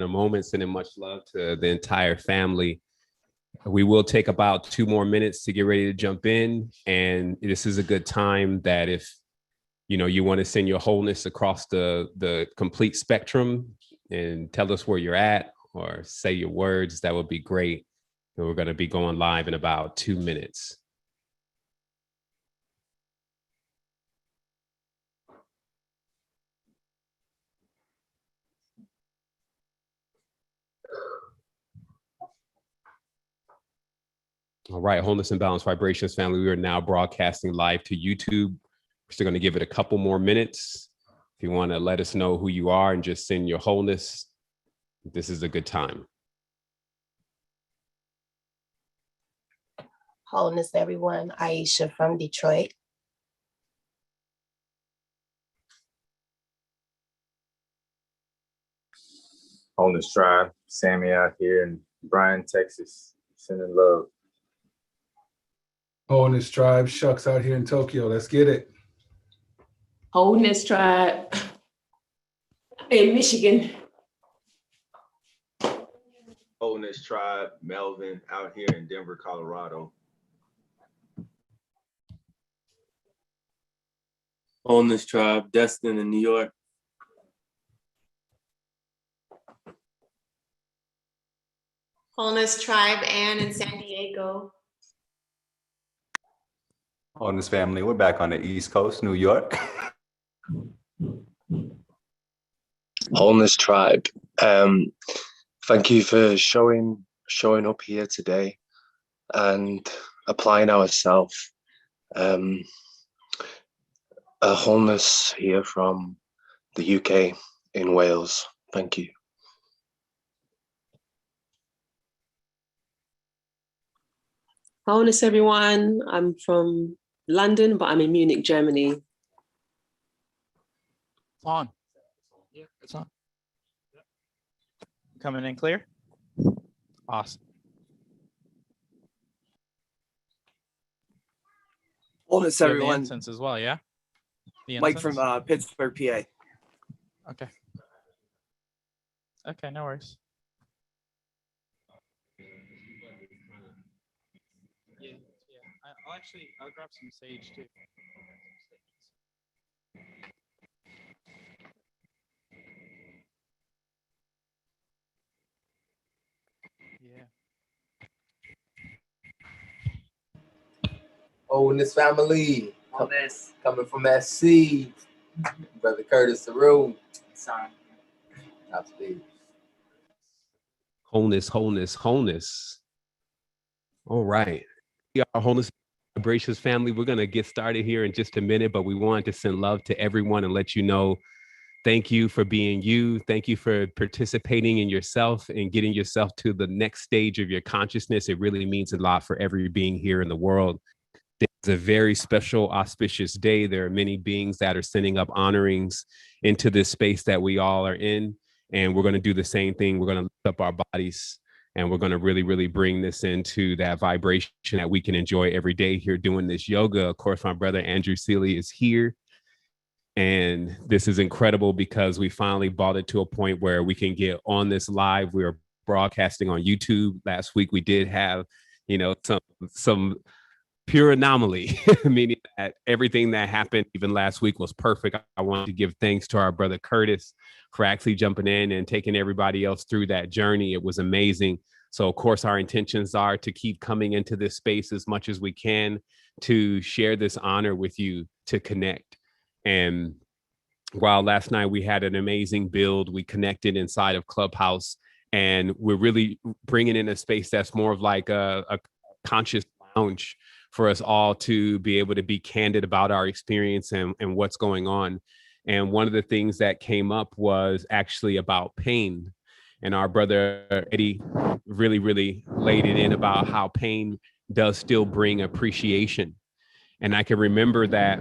in a moment, sending much love to the entire family. We will take about 2 more minutes to get ready to jump in. And this is a good time that if, you want to send your wholeness across the complete spectrum and tell us where you're at or say your words, that would be great. And we're going to be going live in about 2 minutes. All right, Wholeness and Balance Vibrations family, we are now broadcasting live to YouTube. We're still going to give it a couple more minutes. If you want to let us know who you are and just send your wholeness, this is a good time. Wholeness, everyone. Aisha from Detroit. Wholeness Tribe, Sammy out here in Bryan, Texas, sending love. Wholeness Tribe, Shucks out here in Tokyo. Let's get it. Wholeness Tribe in Michigan. Wholeness Tribe, Melvin out here in Denver, Colorado. Wholeness Tribe, Destin in New York. Wholeness Tribe, Ann in San Diego. Wholeness family, we're back on the East Coast, New York. Wholeness Tribe, thank you for showing up here today and applying ourselves. A wholeness here from the UK in Wales. Thank you. Wholeness, everyone. I'm from London, but I'm in Munich, Germany. It's on. Yeah, it's on. Coming in clear? Awesome. Wholeness, everyone. Incense as well, yeah? Mike from Pittsburgh, PA. Okay. Okay, no worries. Yeah. I'll grab some sage too. Yeah. Wholeness family. Coming from SC. Brother Curtis the room. Wholeness, wholeness, wholeness. All right. We are Wholeness Vibrations family. We're going to get started here in just a minute, but we wanted to send love to everyone and let you know, thank you for being you. Thank you for participating in yourself and getting yourself to the next stage of your consciousness. It really means a lot for every being here in the world. It's a very special, auspicious day. There are many beings that are sending up honorings into this space that we all are in. And we're going to do the same thing. We're going to lift up our bodies and we're going to really, really bring this into that vibration that we can enjoy every day here doing this yoga. Of course, my brother Andrew Seeley is here. And this is incredible because we finally brought it to a point where we can get on this live. We are broadcasting on YouTube. Last week, we did have, some pure anomaly, meaning that everything that happened even last week was perfect. I want to give thanks to our brother Curtis for actually jumping in and taking everybody else through that journey. It was amazing. So of course, our intentions are to keep coming into this space as much as we can to share this honor with you, to connect. And while last night we had an amazing build, we connected inside of Clubhouse, and we're really bringing in a space that's more of like a conscious lounge for us all to be able to be candid about our experience and what's going on. And one of the things that came up was actually about pain. And our brother Eddie really, really laid it in about how pain does still bring appreciation. And I can remember that,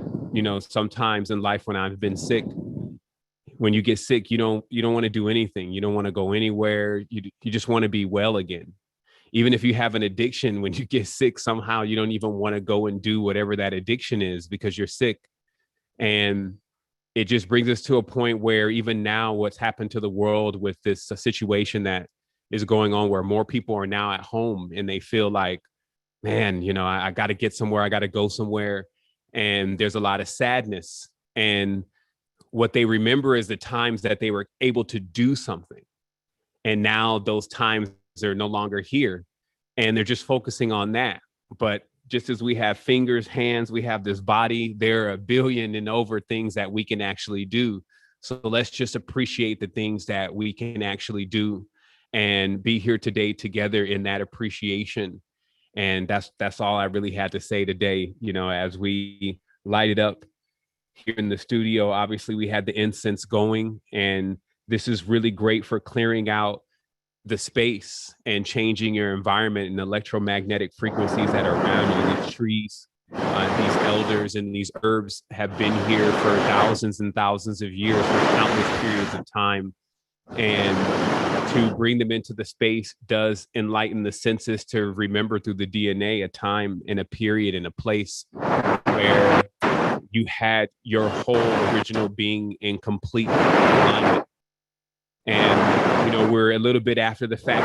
sometimes in life when I've been sick, when you get sick, you don't want to do anything. You don't want to go anywhere. You just want to be well again. Even if you have an addiction, when you get sick, somehow you don't even want to go and do whatever that addiction is because you're sick. And it just brings us to a point where even now what's happened to the world with this situation that is going on, where more people are now at home and they feel like, man, you know, I got to get somewhere, I got to go somewhere. And there's a lot of sadness. And what they remember is the times that they were able to do something. And now those times are no longer here. And they're just focusing on that. But just as we have fingers, hands, we have this body, there are a billion and over things that we can actually do. So let's just appreciate the things that we can actually do and be here today together in that appreciation. And that's all I really had to say today, you know, as we light it up here in the studio. Obviously, we had the incense going, and this is really great for clearing out the space and changing your environment and electromagnetic frequencies that are around you. These trees, these elders and these herbs have been here for thousands and thousands of years, for countless periods of time. And to bring them into the space does enlighten the senses to remember through the DNA a time and a period and a place where you had your whole original being in complete alignment. And, you know, we're a little bit after the fact.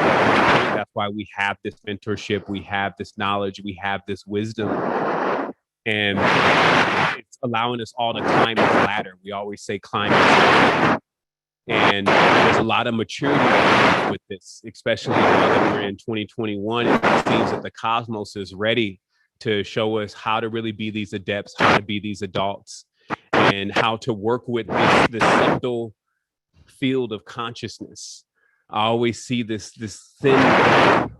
That's why we have this mentorship, we have this knowledge, we have this wisdom. And it's allowing us all to climb this ladder. We always say climb this ladder. And there's a lot of maturity with this, especially now that we're in 2021. It seems that the cosmos is ready to show us how to really be these adepts, how to be these adults, and how to work with this subtle field of consciousness. I always see this thin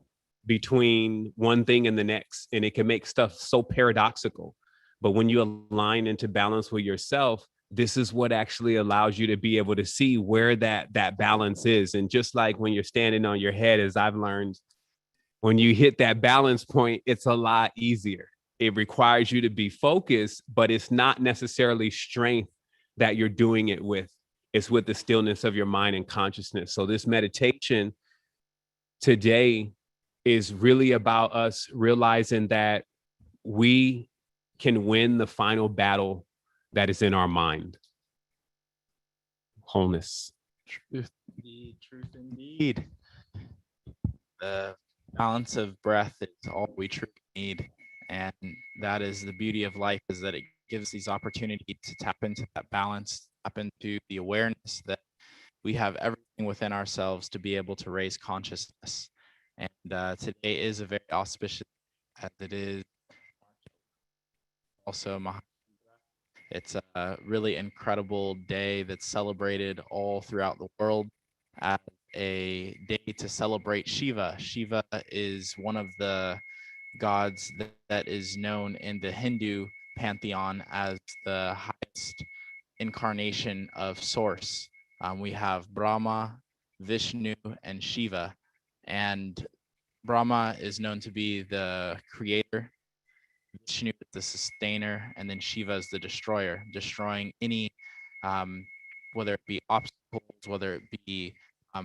between one thing and the next, and it can make stuff so paradoxical. But when you align into balance with yourself, this is what actually allows you to be able to see where that balance is. And just like when you're standing on your head, as I've learned, when you hit that balance point, it's a lot easier. It requires you to be focused, but it's not necessarily strength that you're doing it with. It's with the stillness of your mind and consciousness. So this meditation today is really about us realizing that we can win the final battle that is in our mind. Wholeness. Truth indeed. The balance of breath is all we truly need. And that is the beauty of life, is that it gives these opportunities to tap into that balance, tap into the awareness that we have everything within ourselves to be able to raise consciousness. And today is a very auspicious, as it is also it's a really incredible day that's celebrated all throughout the world as a day to celebrate Shiva. Shiva is one of the gods that is known in the Hindu pantheon as the highest incarnation of Source. We have Brahma, Vishnu, and Shiva. And Brahma is known to be the creator, Vishnu is the sustainer, and then Shiva is the destroyer, destroying any, whether it be obstacles, whether it be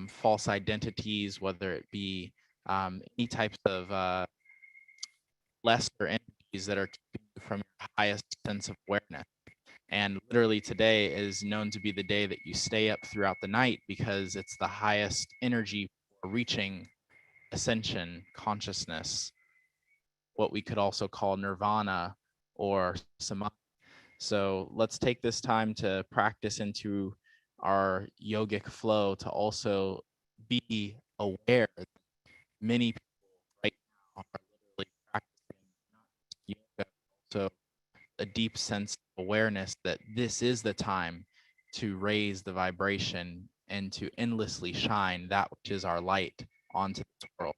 false identities, whether it be any types of lesser entities that are keeping you from your highest sense of awareness. And literally today is known to be the day that you stay up throughout the night, because it's the highest energy for reaching ascension, consciousness, what we could also call nirvana or samadhi. So let's take this time to practice into our yogic flow, to also be aware that many people right now are literally practicing not just yoga, but also a deep sense of awareness that this is the time to raise the vibration and to endlessly shine that which is our light onto this world.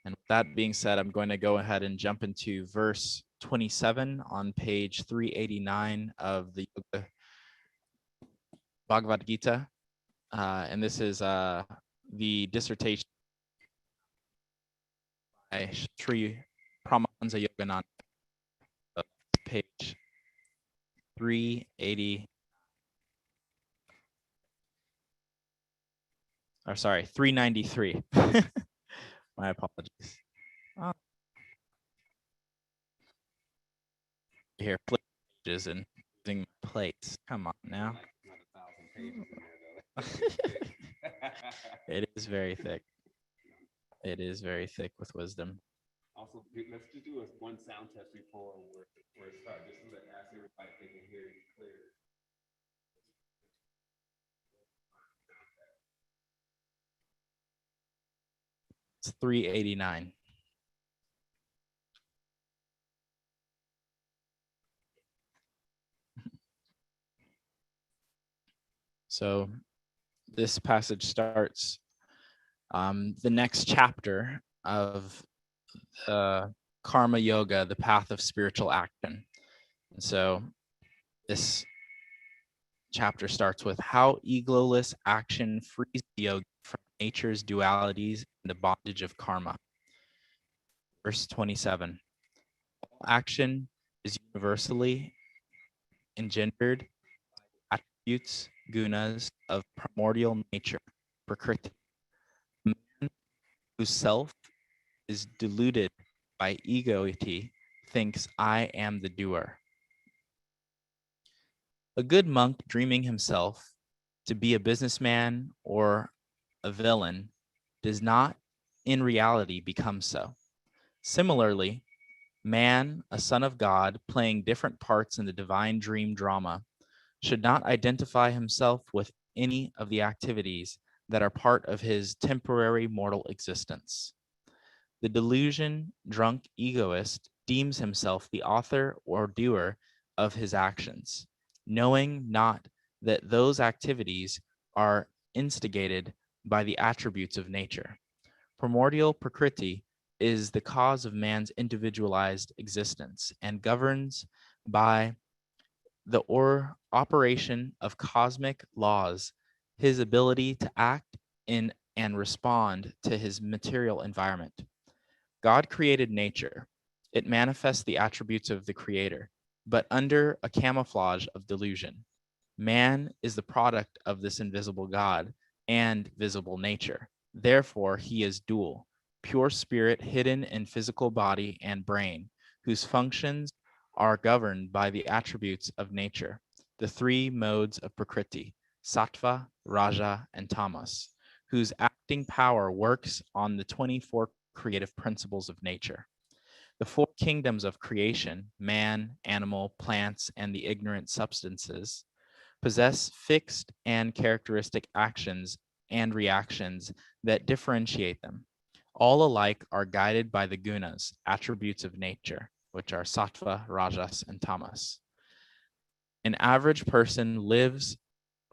And with that being said, I'm going to go ahead and jump into verse 27 on page 389 of the Yoga Bhagavad Gita. And this is the dissertation by Sri Paramahansa Yogananda, page 380. Or sorry, 393. My apologies. Here, flip pages and using plates. Come on now. It is very thick. It is very thick with wisdom. Also, let's just do one sound test before we start, just to ask everybody if they can hear you clear. It's 389. So this passage starts the next chapter of Karma Yoga, the path of spiritual action. And so this chapter starts with how egoless action frees the yogi from nature's dualities and the bondage of karma. Verse 27. All action is universally engendered by attributes, gunas of primordial nature, prakriti. Man whose self is deluded by egoity thinks I am the doer. A good monk dreaming himself to be a businessman or a villain does not in reality become so. Similarly, man, a son of God, playing different parts in the divine dream drama, should not identify himself with any of the activities that are part of his temporary mortal existence. The delusion drunk egoist deems himself the author or doer of his actions, knowing not that those activities are instigated by the attributes of nature. Primordial prakriti is the cause of man's individualized existence and governs by the operation of cosmic laws his ability to act in and respond to his material environment. God created nature. It manifests the attributes of the creator, but under a camouflage of delusion. Man is the product of this invisible God and visible nature. Therefore, he is dual, pure spirit hidden in physical body and brain, whose functions are governed by the attributes of nature, the three modes of prakriti, sattva, raja, and tamas, whose acting power works on the 24 creative principles of nature. The four kingdoms of creation, man, animal, plants, and the ignorant substances, possess fixed and characteristic actions and reactions that differentiate them. All alike are guided by the gunas, attributes of nature, which are sattva, rajas, and tamas. An average person lives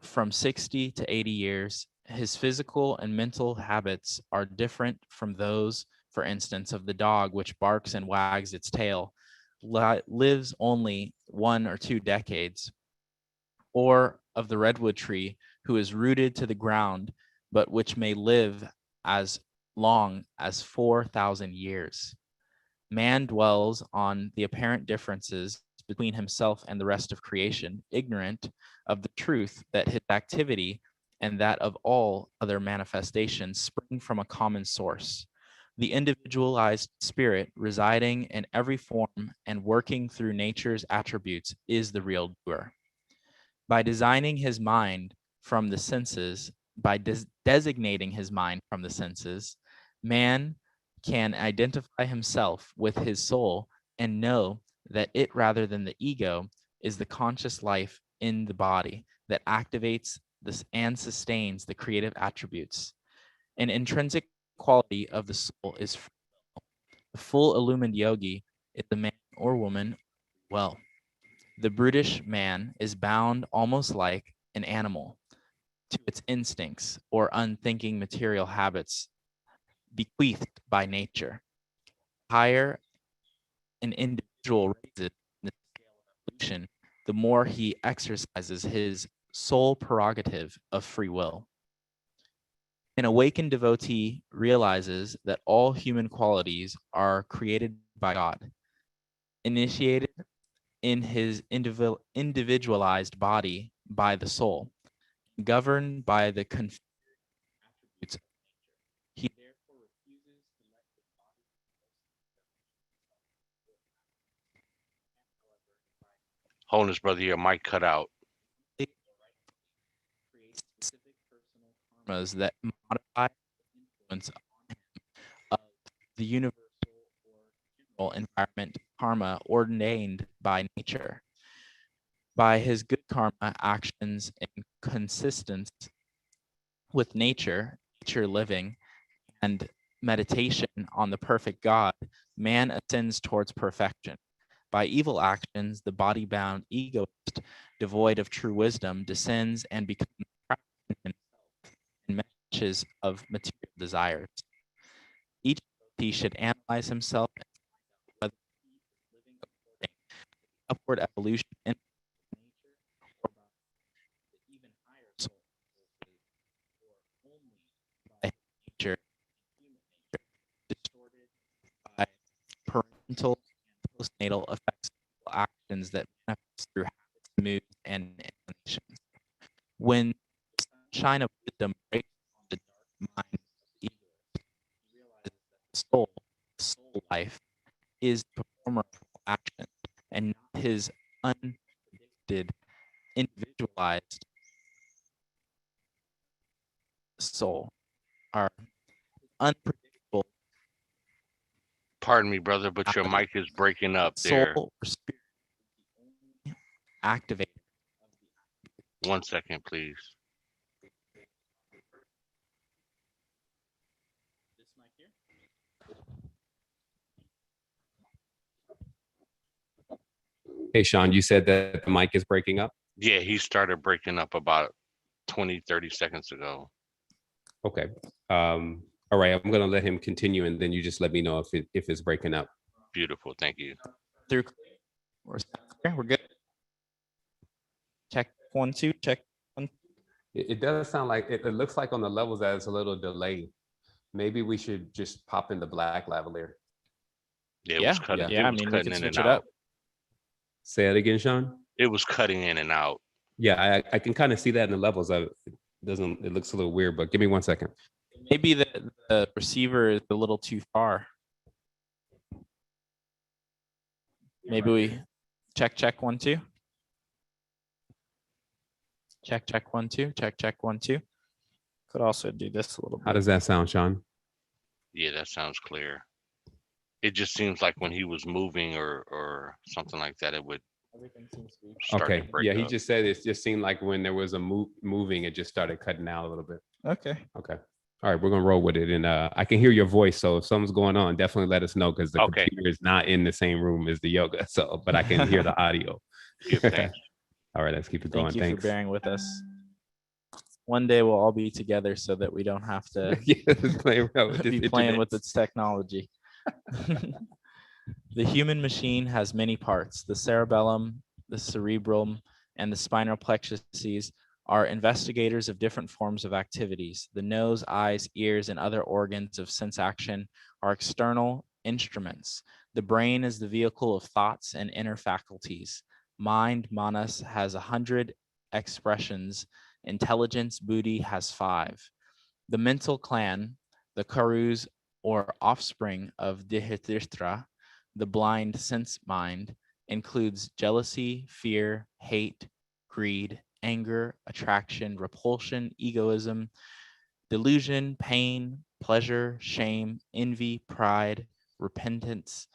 from 60 to 80 years. His physical and mental habits are different from those, for instance, of the dog which barks and wags its tail, lives only 1 or 2 decades, or of the redwood tree who is rooted to the ground, but which may live as long as 4,000 years. Man dwells on the apparent differences between himself and the rest of creation, ignorant of the truth that his activity and that of all other manifestations spring from a common source. The individualized spirit residing in every form and working through nature's attributes is the real doer. By designing his mind from the senses, by designating his mind from the senses, man can identify himself with his soul and know that it, rather than the ego, is the conscious life in the body that activates this and sustains the creative attributes. An intrinsic quality of the soul is free will. The full illumined yogi is the man or woman well. The brutish man is bound almost like an animal to its instincts or unthinking material habits bequeathed by nature. The higher an individual raises in the scale of evolution, the more he exercises his sole prerogative of free will. An awakened devotee realizes that all human qualities are created by God, initiated in his individualized body by the soul, governed by the attributes of nature. He therefore refuses to let his body Wholeness, brother, your mic cut out. Create specific personal karmas that modify the influence of the universal or general environment karma ordained by nature. By his good karma actions in consistence with nature living, and meditation on the perfect God, man ascends towards perfection. By evil actions, the body-bound egoist, devoid of true wisdom, descends and becomes trapped in himself in meshes of material desires. Each devotee should analyze himself and find out whether he is living according to the upward evolution in nature or by the even higher soul or only by nature and human nature, distorted by parental and postnatal effects of actions that manifest through habits, moods, and inclinations. When the sunshine of wisdom breaks on the dark mind of the egoist, he realizes that the soul life, is the performer of all action and not his unpredicted, individualized soul, or unpredictable. Pardon me, brother, but your mic is breaking up there. Soul or spirit is the only activator of the 1 second, please. this mic here. Hey, Sean, you said that the mic is breaking up? Yeah, he started breaking up about 20, 30 seconds ago. Okay. All right, I'm gonna let him continue, and then you just let me know if it's breaking up. Beautiful, thank you. Through we're good. Check 1 2 check 1. It does sound like it looks like on the levels that it's a little delay. Maybe we should just pop in the black lavalier. Yeah, it was cutting. Yeah, It I was mean, we cutting could in switch and it out. up. Say it again, Sean. It was cutting in and out. Yeah, I can kind of see that in the levels. It looks a little weird, but give me 1 second. Maybe the receiver is a little too far. Maybe we check 1 2. Check 1 2. Check 1 2. Could also do this a little bit. How does that sound, Sean? Yeah, that sounds clear. It just seems like when he was moving or something like that, it would Everything seems to be start to Okay. break Yeah, he up. just said it just seemed like when there was a moving, it just started cutting out a little bit. okay. Okay. All right, we're gonna roll with it, and I can hear your voice. So if something's going on, definitely let us know because the Okay. computer is not in the same room as the yoga. So, but I can hear the audio. Give thanks. All right, let's keep it going. Thank you Thanks. for bearing with us. One day we'll all be together so that we don't have to Yeah, just playing around with this be playing internet. with its technology. The human machine has many parts. The cerebellum, the cerebrum, and the spinal plexuses are investigators of different forms of activities. The nose, eyes, ears, and other organs of sense action are external instruments. The brain is the vehicle of thoughts and inner faculties. Mind, manas, has 100 expressions. Intelligence, buddhi, has 5. The mental clan, the karus or offspring of Dihithirthra, the blind sense mind, includes jealousy, fear, hate, greed, anger, attraction, repulsion, egoism, delusion, pain, pleasure, shame, envy, pride, repentance,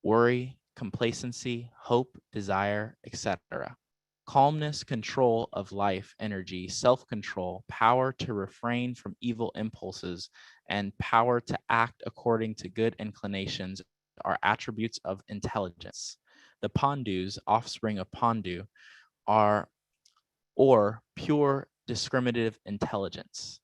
worry, complacency, hope, desire, etc. Calmness, control of life, energy, self-control, power to refrain from evil impulses, and power to act according to good inclinations are attributes of intelligence. The Pandus, offspring of Pandu, are or pure discriminative intelligence.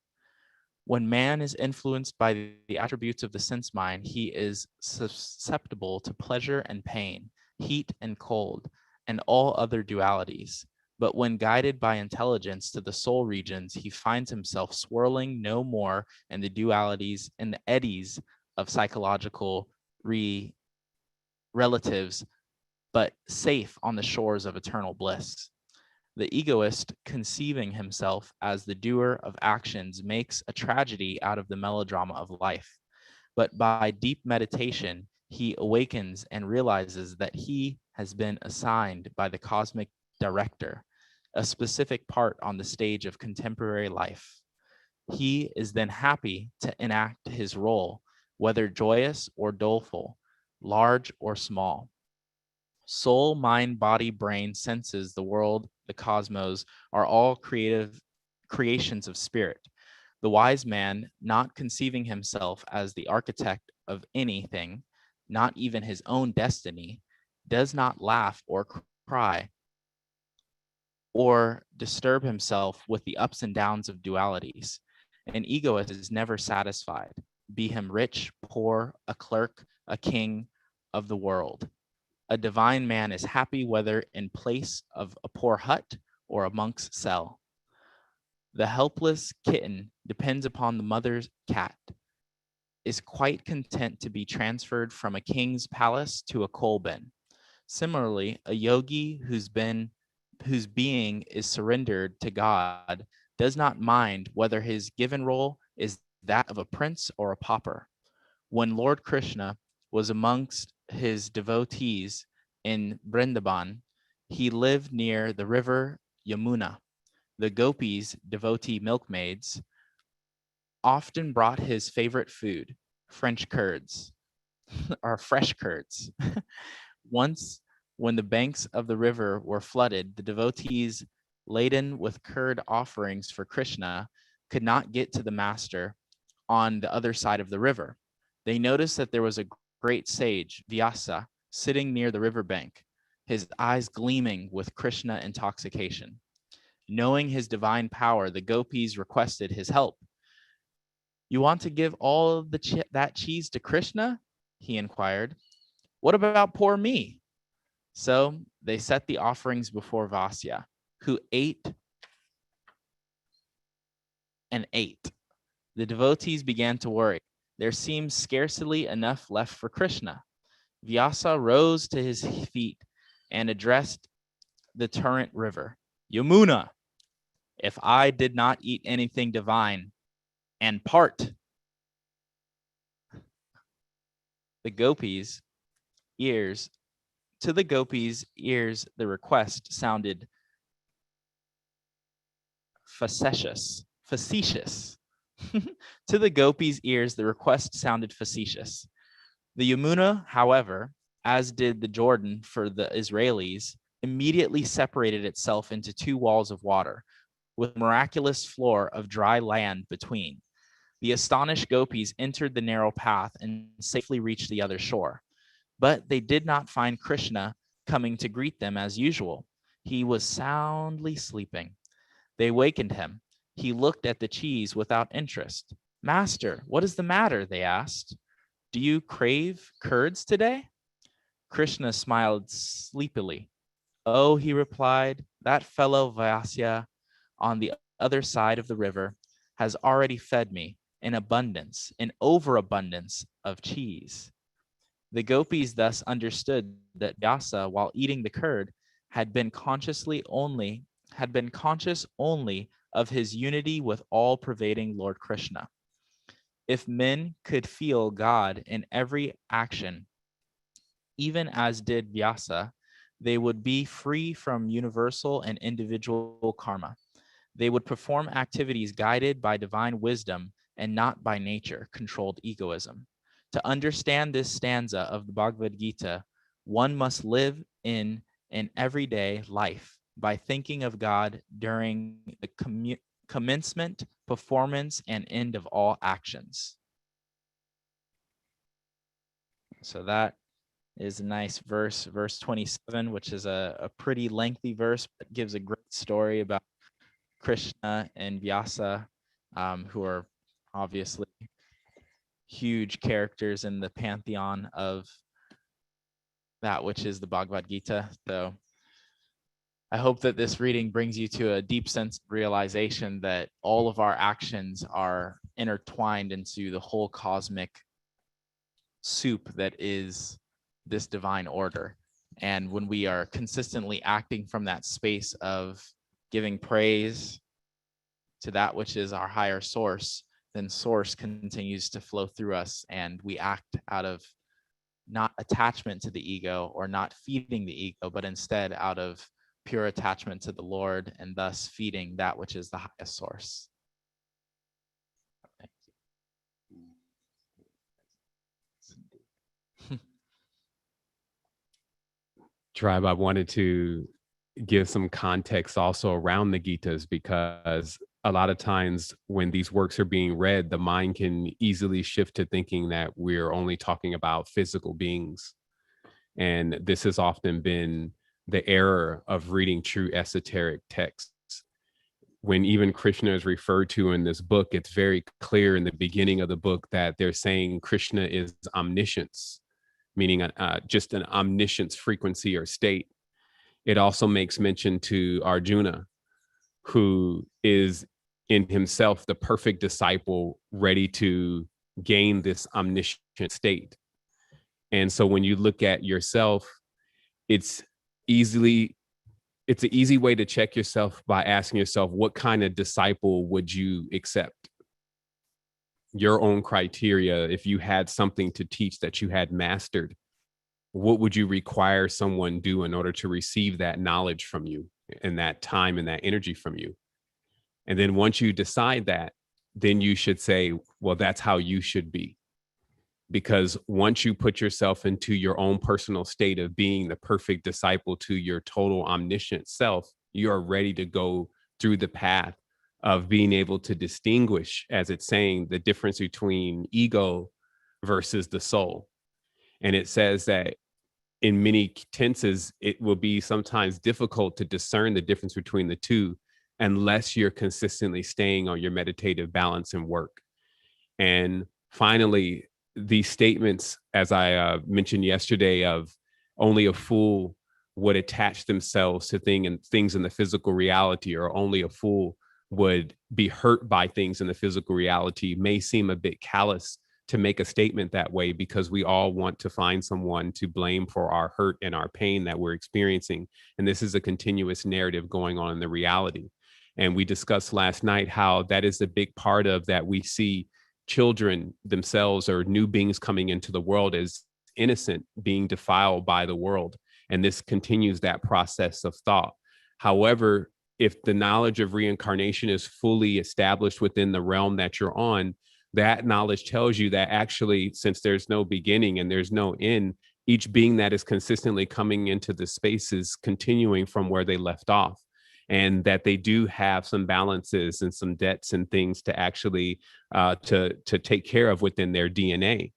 When man is influenced by the attributes of the sense mind, he is susceptible to pleasure and pain, heat and cold, and all other dualities. But when guided by intelligence to the soul regions, he finds himself swirling no more in the dualities and the eddies of psychological relatives, but safe on the shores of eternal bliss. The egoist, conceiving himself as the doer of actions, makes a tragedy out of the melodrama of life. But by deep meditation, he awakens and realizes that he has been assigned by the cosmic director a specific part on the stage of contemporary life. He is then happy to enact his role, whether joyous or doleful, large or small. Soul, mind, body, brain, senses, the world, the cosmos are all creations of spirit. The wise man, not conceiving himself as the architect of anything, not even his own destiny, does not laugh or cry or disturb himself with the ups and downs of dualities. An egoist is never satisfied, be him rich, poor, a clerk, a king of the world. A divine man is happy whether in place of a poor hut or a monk's cell. The helpless kitten depends upon the mother's cat, is quite content to be transferred from a king's palace to a coal bin. Similarly, a yogi whose being is surrendered to God does not mind whether his given role is that of a prince or a pauper. When Lord Krishna was amongst his devotees in Vrindavan, he lived near the river Yamuna. The gopis, devotee milkmaids, often brought his favorite food, French curds, or fresh curds. Once, when the banks of the river were flooded, the devotees, laden with curd offerings for Krishna, could not get to the master on the other side of the river. They noticed that there was a great sage, Vyasa, sitting near the riverbank, his eyes gleaming with Krishna intoxication. Knowing his divine power, the gopis requested his help. You want to give all of that cheese to Krishna? He inquired. What about poor me? So they set the offerings before Vasya, who ate and ate. The devotees began to worry. There seemed scarcely enough left for Krishna. Vyasa rose to his feet and addressed the torrent river. Yamuna, if I did not eat anything divine and part, the gopis' ears, to the gopis' ears, the request sounded facetious. To the gopis' ears, the request sounded facetious. The Yamuna, however, as did the Jordan for the Israelis, immediately separated itself into two walls of water, with a miraculous floor of dry land between. The astonished gopis entered the narrow path and safely reached the other shore. But they did not find Krishna coming to greet them as usual. He was soundly sleeping. They wakened him. He looked at the cheese without interest. Master, what is the matter? They asked. Do you crave curds today? Krishna smiled sleepily. Oh, he replied, that fellow Vyasya on the other side of the river has already fed me in abundance, in overabundance of cheese. The gopis thus understood that Vyasa, while eating the curd, had been conscious only of his unity with all-pervading Lord Krishna. If men could feel God in every action, even as did Vyasa, they would be free from universal and individual karma. They would perform activities guided by divine wisdom and not by nature-controlled egoism. To understand this stanza of the Bhagavad Gita, one must live in an everyday life by thinking of God during the commencement, performance, and end of all actions. So that is a nice verse, verse 27, which is a pretty lengthy verse, but gives a great story about Krishna and Vyasa, who are obviously huge characters in the pantheon of that which is the Bhagavad Gita. So I hope that this reading brings you to a deep sense of realization that all of our actions are intertwined into the whole cosmic soup that is this divine order. And when we are consistently acting from that space of giving praise to that which is our higher source, then source continues to flow through us and we act out of not attachment to the ego or not feeding the ego, but instead out of pure attachment to the Lord, and thus feeding that which is the highest source. Thank you. Tribe, I wanted to give some context also around the Gitas, because a lot of times when these works are being read, the mind can easily shift to thinking that we're only talking about physical beings. And this has often been the error of reading true esoteric texts. When even Krishna is referred to in this book, it's very clear in the beginning of the book that they're saying Krishna is omniscience, meaning just an omniscience frequency or state. It also makes mention to Arjuna, who is in himself the perfect disciple, ready to gain this omniscient state. And so when you look at yourself, it's an easy way to check yourself by asking yourself, what kind of disciple would you accept? Your own criteria. If you had something to teach that you had mastered, what would you require someone do in order to receive that knowledge from you and that time and that energy from you? And then once you decide that, then you should say, well, that's how you should be. Because once you put yourself into your own personal state of being the perfect disciple to your total omniscient self, you are ready to go through the path of being able to distinguish, as it's saying, the difference between ego versus the soul. And it says that in many tenses, it will be sometimes difficult to discern the difference between the two unless you're consistently staying on your meditative balance and work. And finally, these statements, as I mentioned yesterday, of only a fool would attach themselves to things in the physical reality, or only a fool would be hurt by things in the physical reality, may seem a bit callous to make a statement that way, because we all want to find someone to blame for our hurt and our pain that we're experiencing. And this is a continuous narrative going on in the reality. And we discussed last night how that is a big part of that. We see children themselves or new beings coming into the world as innocent, being defiled by the world. And this continues that process of thought. However, if the knowledge of reincarnation is fully established within the realm that you're on, that knowledge tells you that actually, since there's no beginning and there's no end, each being that is consistently coming into the space is continuing from where they left off. And that they do have some balances and some debts and things to actually to take care of within their DNA.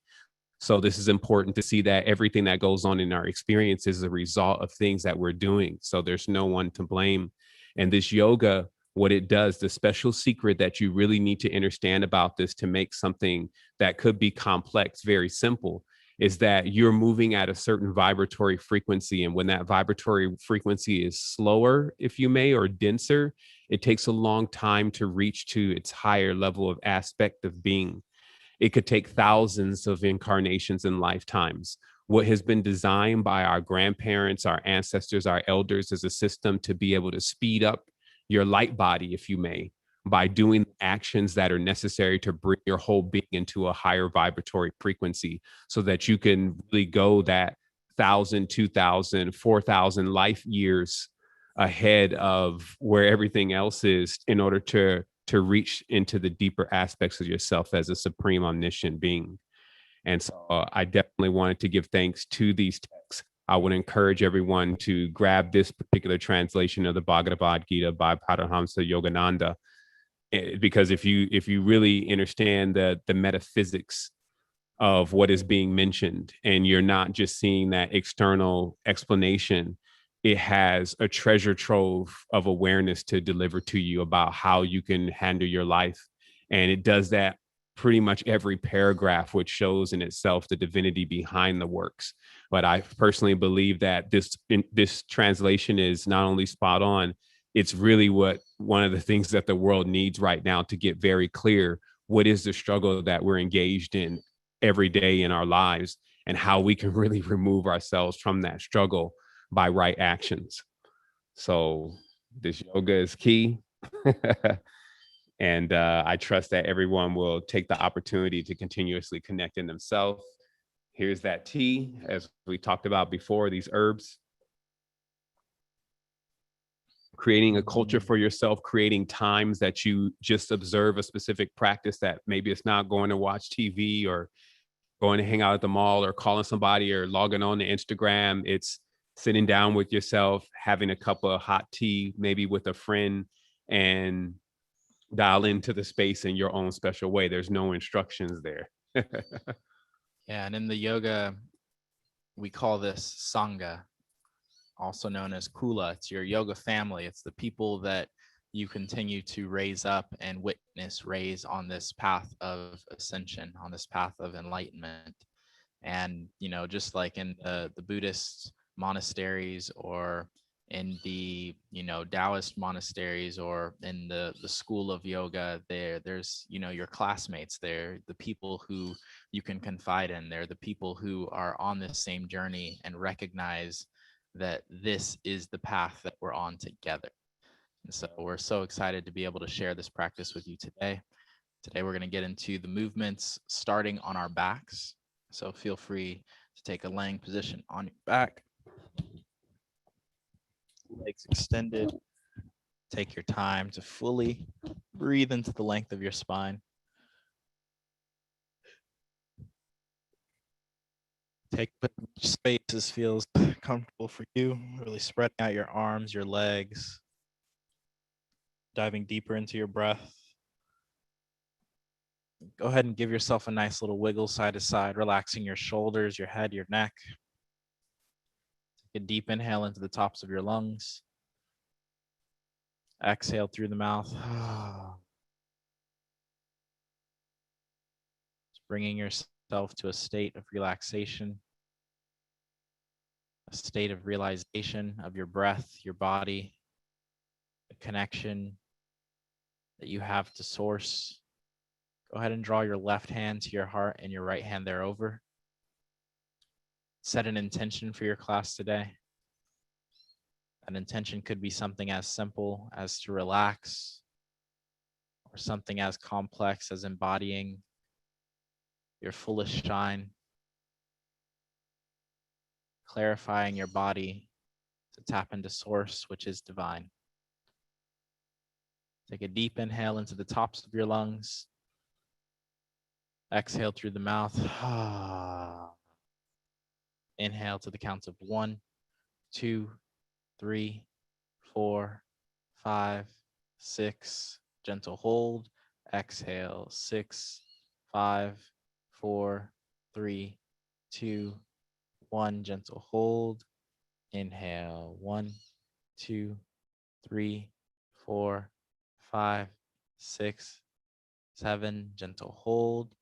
So this is important to see that everything that goes on in our experience is a result of things that we're doing. So there's no one to blame. And this yoga, what it does, the special secret that you really need to understand about this to make something that could be complex very simple, is that you're moving at a certain vibratory frequency. And when that vibratory frequency is slower, if you may, or denser, it takes a long time to reach to its higher level of aspect of being. It could take thousands of incarnations and lifetimes. What has been designed by our grandparents, our ancestors, our elders, is a system to be able to speed up your light body, if you may, by doing actions that are necessary to bring your whole being into a higher vibratory frequency, so that you can really go that 1,000, 2,000, 4,000 life years ahead of where everything else is, in order to reach into the deeper aspects of yourself as a supreme omniscient being. And so I definitely wanted to give thanks to these texts. I would encourage everyone to grab this particular translation of the Bhagavad Gita by Paramahamsa Yogananda, because if you really understand the metaphysics of what is being mentioned, and you're not just seeing that external explanation, it has a treasure trove of awareness to deliver to you about how you can handle your life. And it does that pretty much every paragraph, which shows in itself the divinity behind the works. But I personally believe that this translation is not only spot on, it's really one of the things that the world needs right now to get very clear what is the struggle that we're engaged in every day in our lives, and how we can really remove ourselves from that struggle by right actions. So this yoga is key. And I trust that everyone will take the opportunity to continuously connect in themselves, Here's that tea, as we talked about before, these herbs. Creating a culture for yourself, creating times that you just observe a specific practice that maybe it's not going to watch TV or going to hang out at the mall or calling somebody or logging on to Instagram. It's sitting down with yourself, having a cup of hot tea, maybe with a friend, and dial into the space in your own special way. There's no instructions there. Yeah, and in the yoga, we call this Sangha, also known as Kula. It's your yoga family. It's the people that you continue to raise up and witness raise on this path of ascension, on this path of enlightenment. And, you know, just like in the Buddhist monasteries or in the, you know, Taoist monasteries or in the school of yoga, there's, you know, your classmates there, the people who you can confide in. They're the people who are on this same journey and recognize that this is the path that we're on together. And so we're so excited to be able to share this practice with you today. Today, we're going to get into the movements starting on our backs. So feel free to take a laying position on your back. Legs extended. Take your time to fully breathe into the length of your spine. Take space as feels comfortable for you. Really spreading out your arms, your legs. Diving deeper into your breath. Go ahead and give yourself a nice little wiggle side to side, relaxing your shoulders, your head, your neck. Take a deep inhale into the tops of your lungs. Exhale through the mouth. Just bringing yourself to a state of relaxation, a state of realization of your breath, your body, the connection that you have to source. Go ahead and draw your left hand to your heart and your right hand thereover. Set an intention for your class today. An intention could be something as simple as to relax, or something as complex as embodying your fullest shine, clarifying your body to tap into source, which is divine. Take a deep inhale into the tops of your lungs. Exhale through the mouth. Inhale to the count of 1, 2, 3, 4, 5, 6. Gentle hold. Exhale. 6, 5, 4, 3, 2, 1. Gentle hold. Inhale. 1, 2, 3, 4, 5, 6, 7. Gentle hold.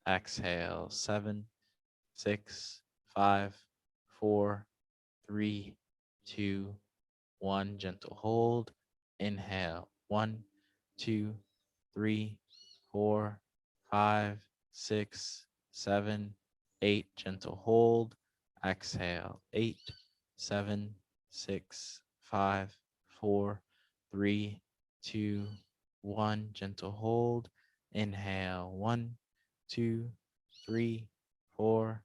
Exhale. 7, 6, 5, 4, 3, 2, 1. Gentle hold. Inhale. 1, 2, 3, 4, 5, 6, 7, 8. Gentle hold. Exhale. 8, 7, 6, 5, 4, 3, 2, 1. Gentle hold. Inhale. 1, 2, 3, 4,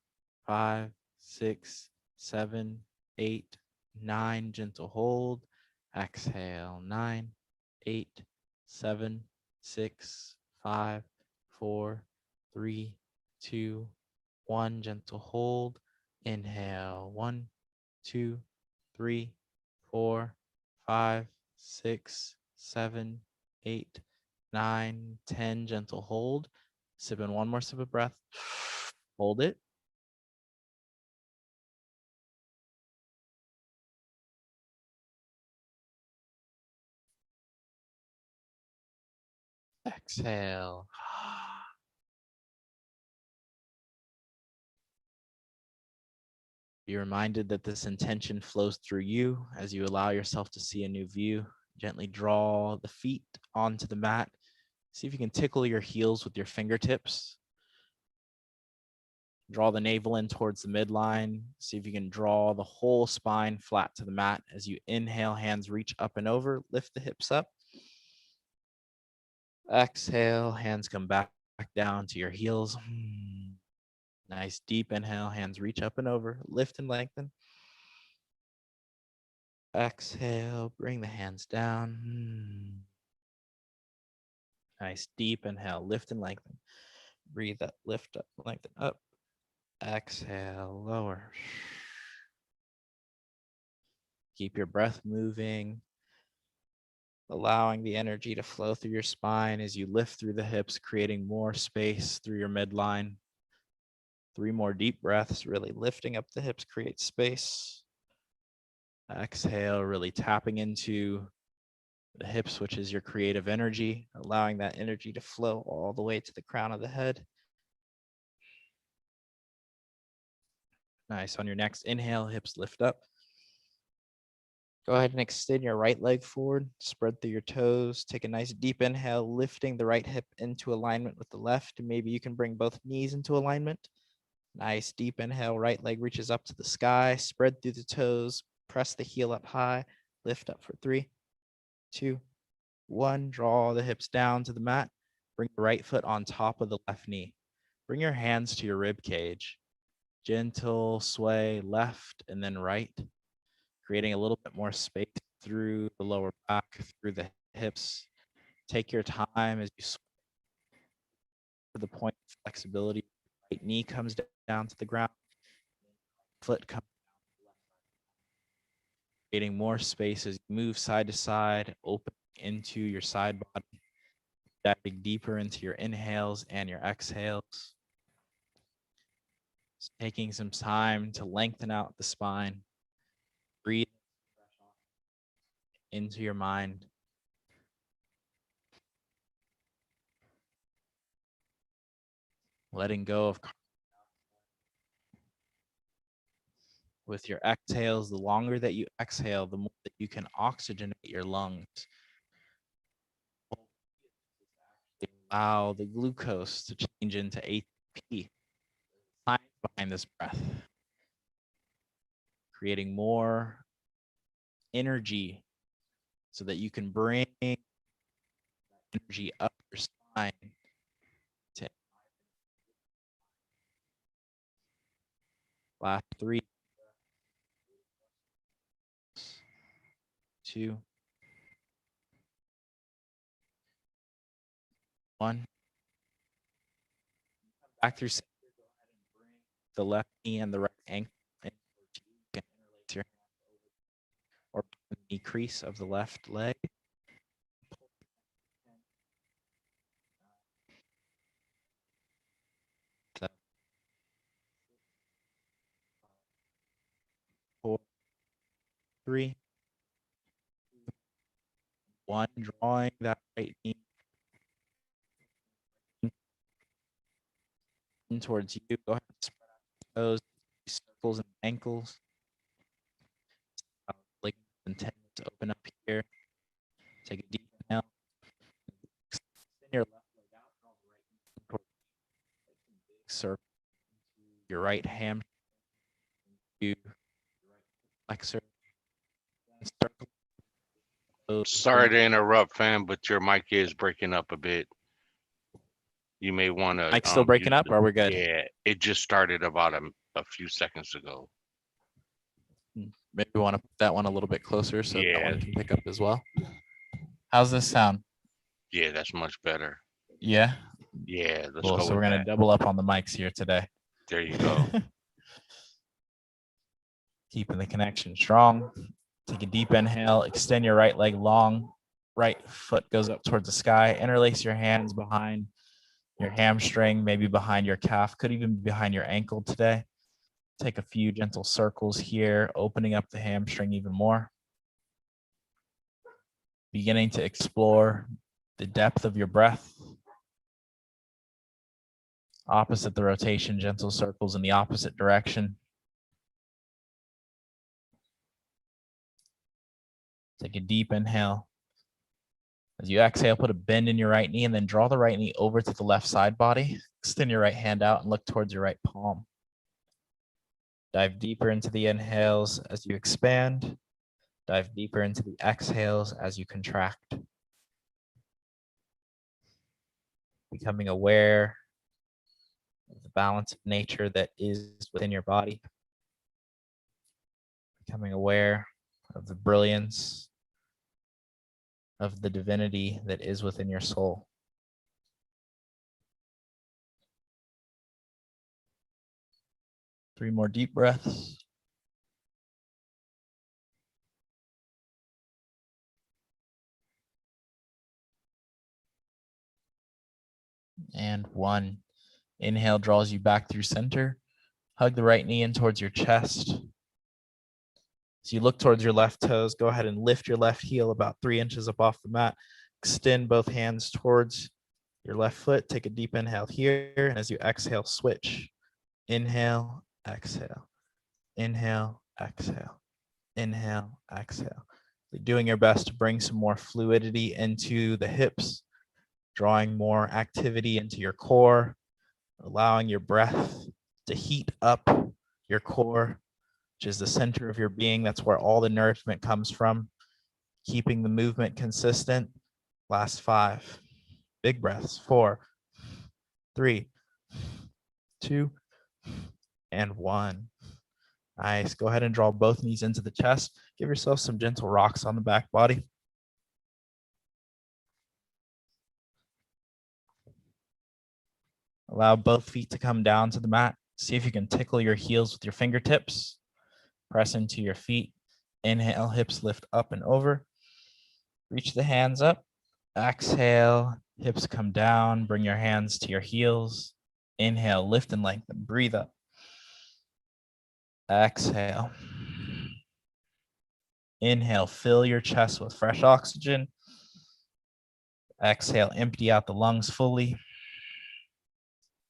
5, 6, 7, 8, 9. Gentle hold. Exhale. 9, 8, 7, 6, 5, 4, 3, 2, 1. Gentle hold. Inhale. 1, 2, 3, 4, 5, 6, 7, 8, 9, 10. Gentle hold. Sip in one more sip of breath. Hold it. Exhale. Be reminded that this intention flows through you as you allow yourself to see a new view. Gently draw the feet onto the mat. See if you can tickle your heels with your fingertips. Draw the navel in towards the midline. See if you can draw the whole spine flat to the mat. As you inhale, hands reach up and over. Lift the hips up. Exhale, hands come back down to your heels. Nice deep inhale, hands reach up and over, lift and lengthen. Exhale, bring the hands down. Nice deep inhale, lift and lengthen. Breathe up, lift up, lengthen up. Exhale, lower. Keep your breath moving, allowing the energy to flow through your spine as you lift through the hips, creating more space through your midline. 3 more deep breaths, really lifting up the hips, create space. Exhale, really tapping into the hips, which is your creative energy, allowing that energy to flow all the way to the crown of the head. Nice. On your next inhale, hips lift up. Go ahead and extend your right leg forward, spread through your toes. Take a nice deep inhale, lifting the right hip into alignment with the left. Maybe you can bring both knees into alignment. Nice deep inhale, right leg reaches up to the sky, spread through the toes, press the heel up high, lift up for 3, 2, 1. Draw the hips down to the mat. Bring the right foot on top of the left knee. Bring your hands to your rib cage. Gentle sway left and then right, creating a little bit more space through the lower back, through the hips. Take your time as you sway to the point of flexibility. Right knee comes down to the ground. Foot comes down, creating more space as you move side to side, open into your side body, diving deeper into your inhales and your exhales. Just taking some time to lengthen out the spine. Breathe into your mind. Letting go of. With your exhales, the longer that you exhale, the more that you can oxygenate your lungs. Allow the glucose to change into ATP. Science behind this breath. Creating more energy so that you can bring energy up your spine. Last 3, 2, 1. Back through center. Go ahead and bring the left knee and the right ankle. You can interlace your hands over or the knee crease of the left leg. 4, 3, 1. Drawing that right knee in towards you. Go ahead and spread out your toes, circles and ankles. Ligaments and tendons open up here. Take a deep inhale. Extend your left leg out. Draw the right knee towards you. Big circle. Your right ham. Your right flexor. Circle. Sorry to interrupt, fam, but your mic is breaking up a bit. You may want to. Mike still breaking up, or are we good? Yeah, it just started about a few seconds ago. Maybe we want to put that one a little bit closer so that Yeah. one can pick up as well. How's this sound? Yeah, that's much better. Yeah. Yeah, let's Cool. go. So we're gonna double up on the mics here today. There you go. Keeping the connection strong. Take a deep inhale. Extend your right leg long. Right foot goes up towards the sky. Interlace your hands behind your hamstring, maybe behind your calf, could even be behind your ankle today. Take a few gentle circles here, opening up the hamstring even more. Beginning to explore the depth of your breath. Opposite the rotation, gentle circles in the opposite direction. Take a deep inhale. As you exhale, put a bend in your right knee and then draw the right knee over to the left side body. Extend your right hand out and look towards your right palm. Dive deeper into the inhales as you expand. Dive deeper into the exhales as you contract. Becoming aware of the the balance of nature that is within your body. Becoming aware of the brilliance of the divinity that is within your soul. Three more deep breaths. And one. Inhale draws you back through center. Hug the right knee in towards your chest. As you look towards your left toes, go ahead and lift your left heel about 3 inches up off the mat. Extend both hands towards your left foot. Take a deep inhale here. And as you exhale, switch. Inhale, exhale. Inhale, exhale. Inhale, exhale. Doing your best to bring some more fluidity into the hips, drawing more activity into your core, allowing your breath to heat up your core, which is the center of your being. That's where all the nourishment comes from. Keeping the movement consistent. Last 5. Big breaths. 4, 3, 2, and 1. Nice. Go ahead and draw both knees into the chest. Give yourself some gentle rocks on the back body. Allow both feet to come down to the mat. See if you can tickle your heels with your fingertips. Press into your feet. Inhale, hips lift up and over. Reach the hands up. Exhale, hips come down. Bring your hands to your heels. Inhale, lift and lengthen. Breathe up. Exhale. Inhale, fill your chest with fresh oxygen. Exhale, empty out the lungs fully.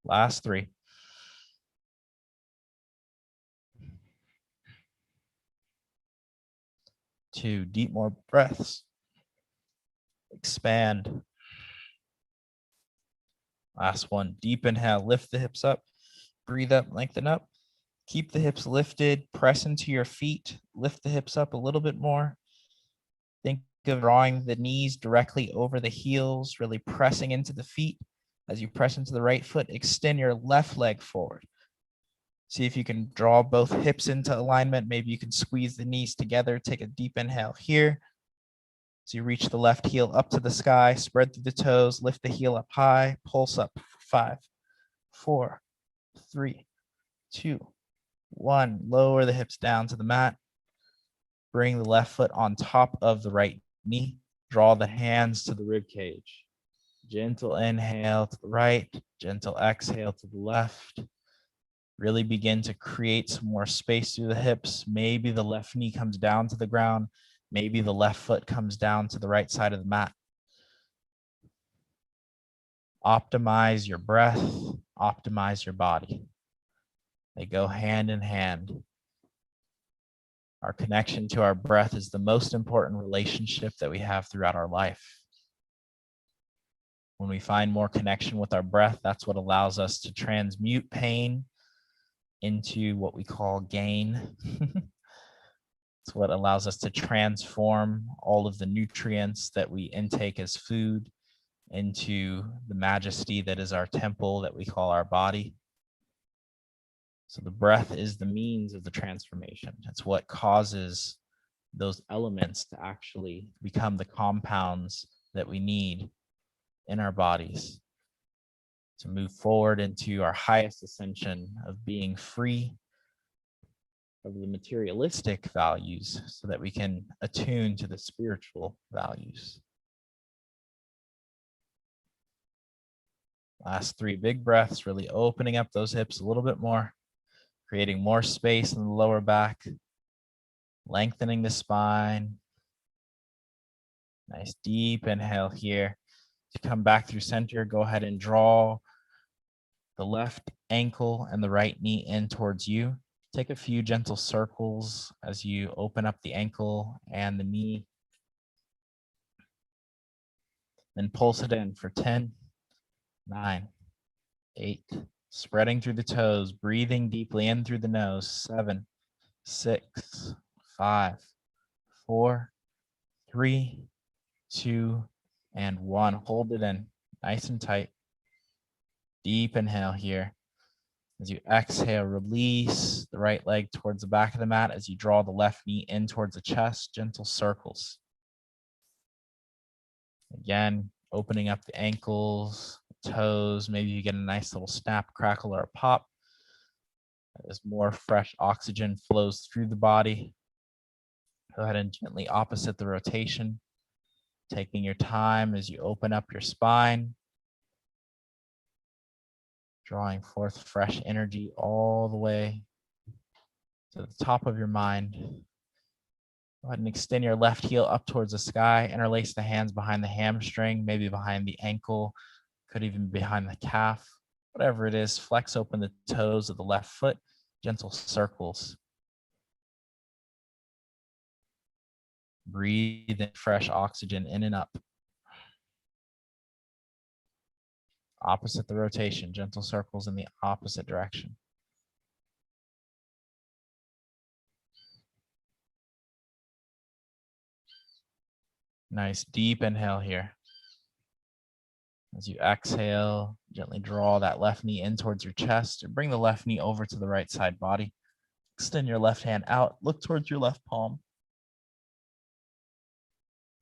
Last 3. 2, deep more breaths. Expand. Last 1, deep inhale, lift the hips up. Breathe up, lengthen up. Keep the hips lifted, press into your feet, lift the hips up a little bit more. Think of drawing the knees directly over the heels, really pressing into the feet. As you press into the right foot, extend your left leg forward. See if you can draw both hips into alignment. Maybe you can squeeze the knees together. Take a deep inhale here. So you reach the left heel up to the sky, spread through the toes, lift the heel up high, pulse up. 5, 4, 3, 2, 1. Lower the hips down to the mat. Bring the left foot on top of the right knee. Draw the hands to the rib cage. Gentle inhale to the right, gentle exhale to the left. Really begin to create some more space through the hips. Maybe the left knee comes down to the ground. Maybe the left foot comes down to the right side of the mat. Optimize your breath, optimize your body. They go hand in hand. Our connection to our breath is the most important relationship that we have throughout our life. When we find more connection with our breath, that's what allows us to transmute pain into what we call gain. It's what allows us to transform all of the nutrients that we intake as food into the majesty that is our temple that we call our body. So the breath is the means of the transformation. It's what causes those elements to actually become the compounds that we need in our bodies to move forward into our highest ascension of being free of the materialistic values so that we can attune to the spiritual values. Last 3 big breaths, really opening up those hips a little bit more, creating more space in the lower back, lengthening the spine. Nice deep inhale here. To come back through center, go ahead and draw the left ankle and the right knee in towards you. Take a few gentle circles as you open up the ankle and the knee. Then pulse it in for 10, 9, 8, spreading through the toes, breathing deeply in through the nose. 7, 6, 5, 4, 3, 2, and 1. Hold it in nice and tight. Deep inhale here. As you exhale, release the right leg towards the back of the mat as you draw the left knee in towards the chest, gentle circles. Again, opening up the ankles, toes, maybe you get a nice little snap, crackle, or a pop as more fresh oxygen flows through the body. Go ahead and gently opposite the rotation, taking your time as you open up your spine, drawing forth fresh energy all the way to the top of your mind. Go ahead and extend your left heel up towards the sky, interlace the hands behind the hamstring, maybe behind the ankle, could even be behind the calf. Whatever it is, flex open the toes of the left foot, gentle circles. Breathe in fresh oxygen in and up. Opposite the rotation, gentle circles in the opposite direction. Nice deep inhale here. As you exhale, gently draw that left knee in towards your chest and bring the left knee over to the right side body. Extend your left hand out, look towards your left palm.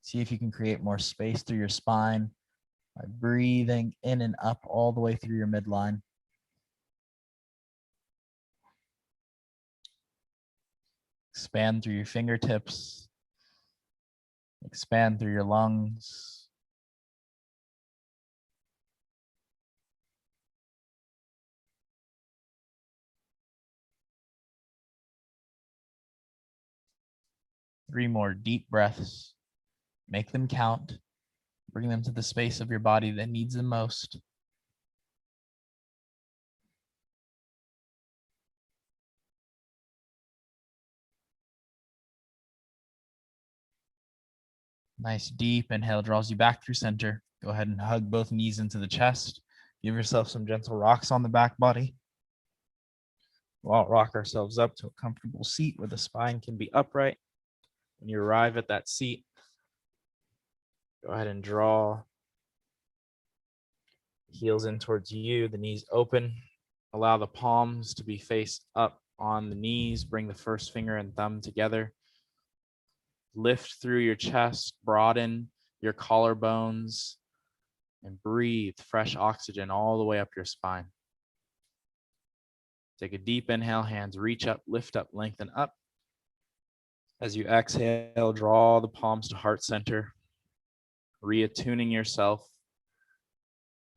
See if you can create more space through your spine by breathing in and up all the way through your midline. Expand through your fingertips. Expand through your lungs. Three more deep breaths. Make them count. Bring them to the space of your body that needs them most. Nice deep inhale draws you back through center. Go ahead and hug both knees into the chest. Give yourself some gentle rocks on the back body. We'll rock ourselves up to a comfortable seat where the spine can be upright. When you arrive at that seat, go ahead and draw heels in towards you, the knees open. Allow the palms to be faced up on the knees. Bring the first finger and thumb together. Lift through your chest, broaden your collarbones, and breathe fresh oxygen all the way up your spine. Take a deep inhale, hands reach up, lift up, lengthen up. As you exhale, draw the palms to heart center, reattuning yourself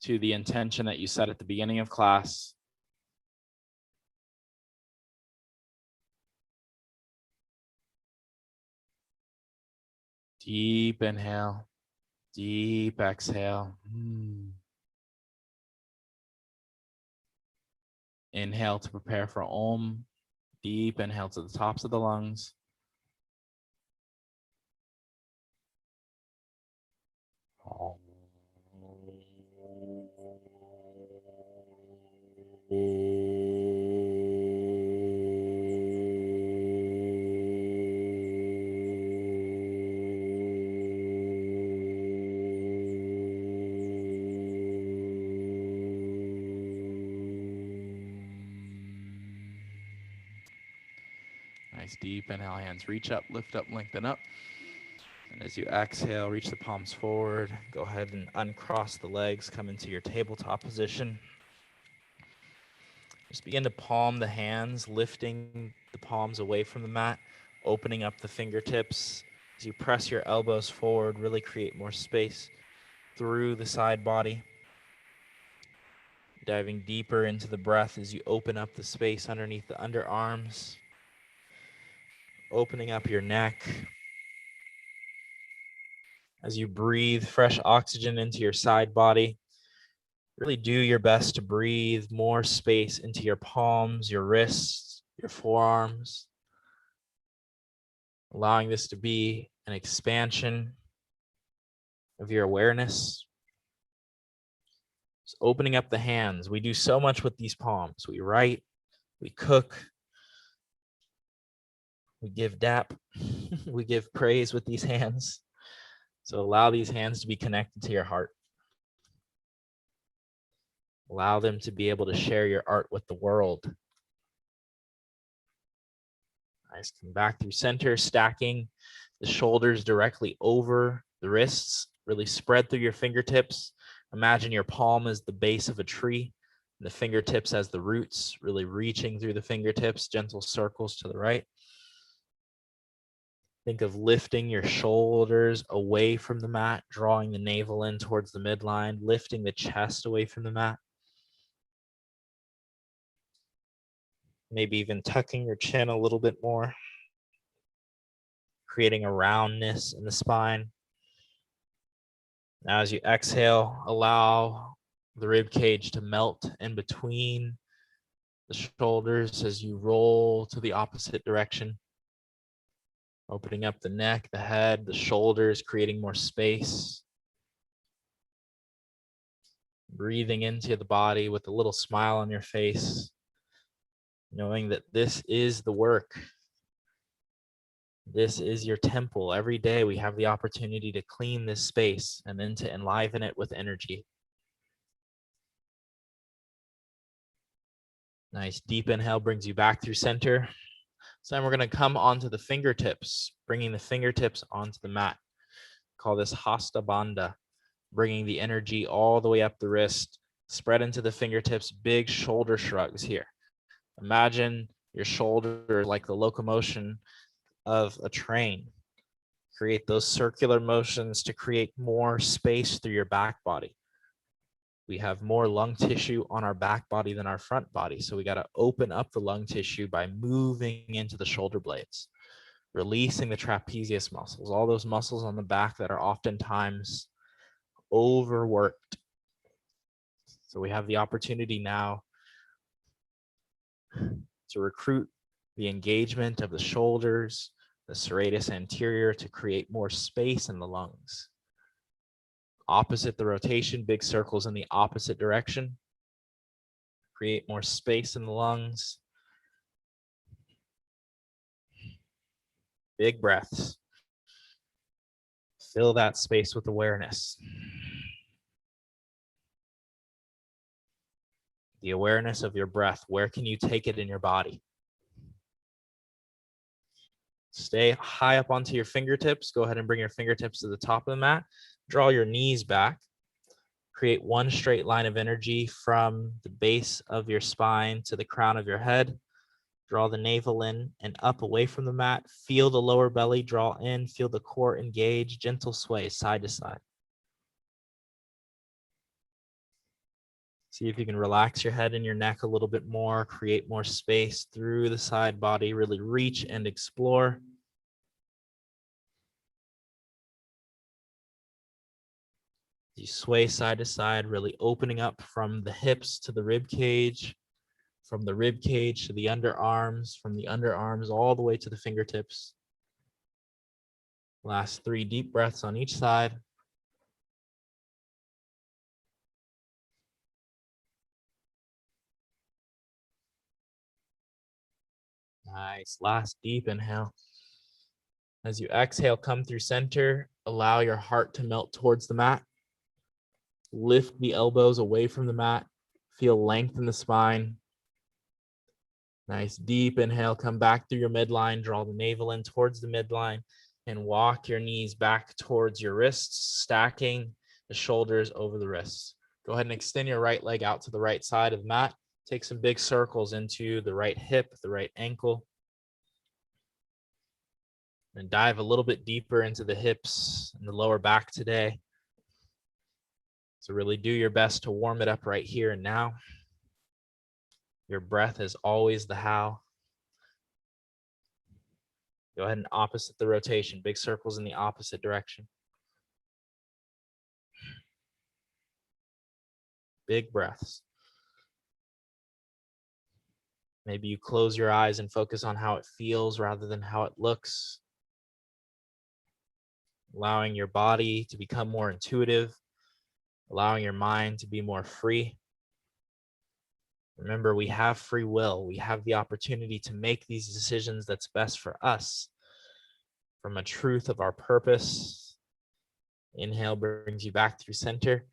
to the intention that you set at the beginning of class. Deep inhale, deep exhale. Inhale to prepare for Om. Deep inhale to the tops of the lungs. Nice deep inhale, hands reach up, lift up, lengthen up. And as you exhale, reach the palms forward. Go ahead and uncross the legs, come into your tabletop position. Just begin to palm the hands, lifting the palms away from the mat, opening up the fingertips. As you press your elbows forward, really create more space through the side body. Diving deeper into the breath as you open up the space underneath the underarms. Opening up your neck. As you breathe fresh oxygen into your side body, really do your best to breathe more space into your palms, your wrists, your forearms, allowing this to be an expansion of your awareness. Just opening up the hands. We do so much with these palms. We write, we cook, we give dap, we give praise with these hands. So allow these hands to be connected to your heart. Allow them to be able to share your art with the world. Nice, come back through center, stacking the shoulders directly over the wrists, really spread through your fingertips. Imagine your palm as the base of a tree, and the fingertips as the roots, really reaching through the fingertips, gentle circles to the right. Think of lifting your shoulders away from the mat, drawing the navel in towards the midline, lifting the chest away from the mat. Maybe even tucking your chin a little bit more, creating a roundness in the spine. Now, as you exhale, allow the rib cage to melt in between the shoulders as you roll to the opposite direction. Opening up the neck, the head, the shoulders, creating more space. Breathing into the body with a little smile on your face, knowing that this is the work. This is your temple. Every day we have the opportunity to clean this space and then to enliven it with energy. Nice deep inhale brings you back through center. So then we're going to come onto the fingertips, bringing the fingertips onto the mat. Call this Hasta Bandha, bringing the energy all the way up the wrist, spread into the fingertips, big shoulder shrugs here. Imagine your shoulder like the locomotion of a train. Create those circular motions to create more space through your back body. We have more lung tissue on our back body than our front body. So we got to open up the lung tissue by moving into the shoulder blades, releasing the trapezius muscles, all those muscles on the back that are oftentimes overworked. So we have the opportunity now to recruit the engagement of the shoulders, the serratus anterior, to create more space in the lungs. Opposite the rotation, big circles in the opposite direction. Create more space in the lungs. Big breaths. Fill that space with awareness. The awareness of your breath. Where can you take it in your body? Stay high up onto your fingertips. Go ahead and bring your fingertips to the top of the mat. Draw your knees back. Create one straight line of energy from the base of your spine to the crown of your head. Draw the navel in and up away from the mat. Feel the lower belly draw in. Feel the core engage. Gentle sway side to side. See if you can relax your head and your neck a little bit more. Create more space through the side body. Really reach and explore. You sway side to side, really opening up from the hips to the rib cage, from the rib cage to the underarms, from the underarms all the way to the fingertips. Last 3 deep breaths on each side. Nice. Last deep inhale. As you exhale, come through center. Allow your heart to melt towards the mat. Lift the elbows away from the mat. Feel length in the spine. Nice deep inhale. Come back through your midline. Draw the navel in towards the midline and walk your knees back towards your wrists, stacking the shoulders over the wrists. Go ahead and extend your right leg out to the right side of the mat. Take some big circles into the right hip, the right ankle. And dive a little bit deeper into the hips and the lower back today. So really do your best to warm it up right here and now. Your breath is always the how. Go ahead and opposite the rotation, big circles in the opposite direction. Big breaths. Maybe you close your eyes and focus on how it feels rather than how it looks. Allowing your body to become more intuitive, allowing your mind to be more free. Remember, we have free will. We have the opportunity to make these decisions that's best for us from a truth of our purpose. Inhale brings you back through center.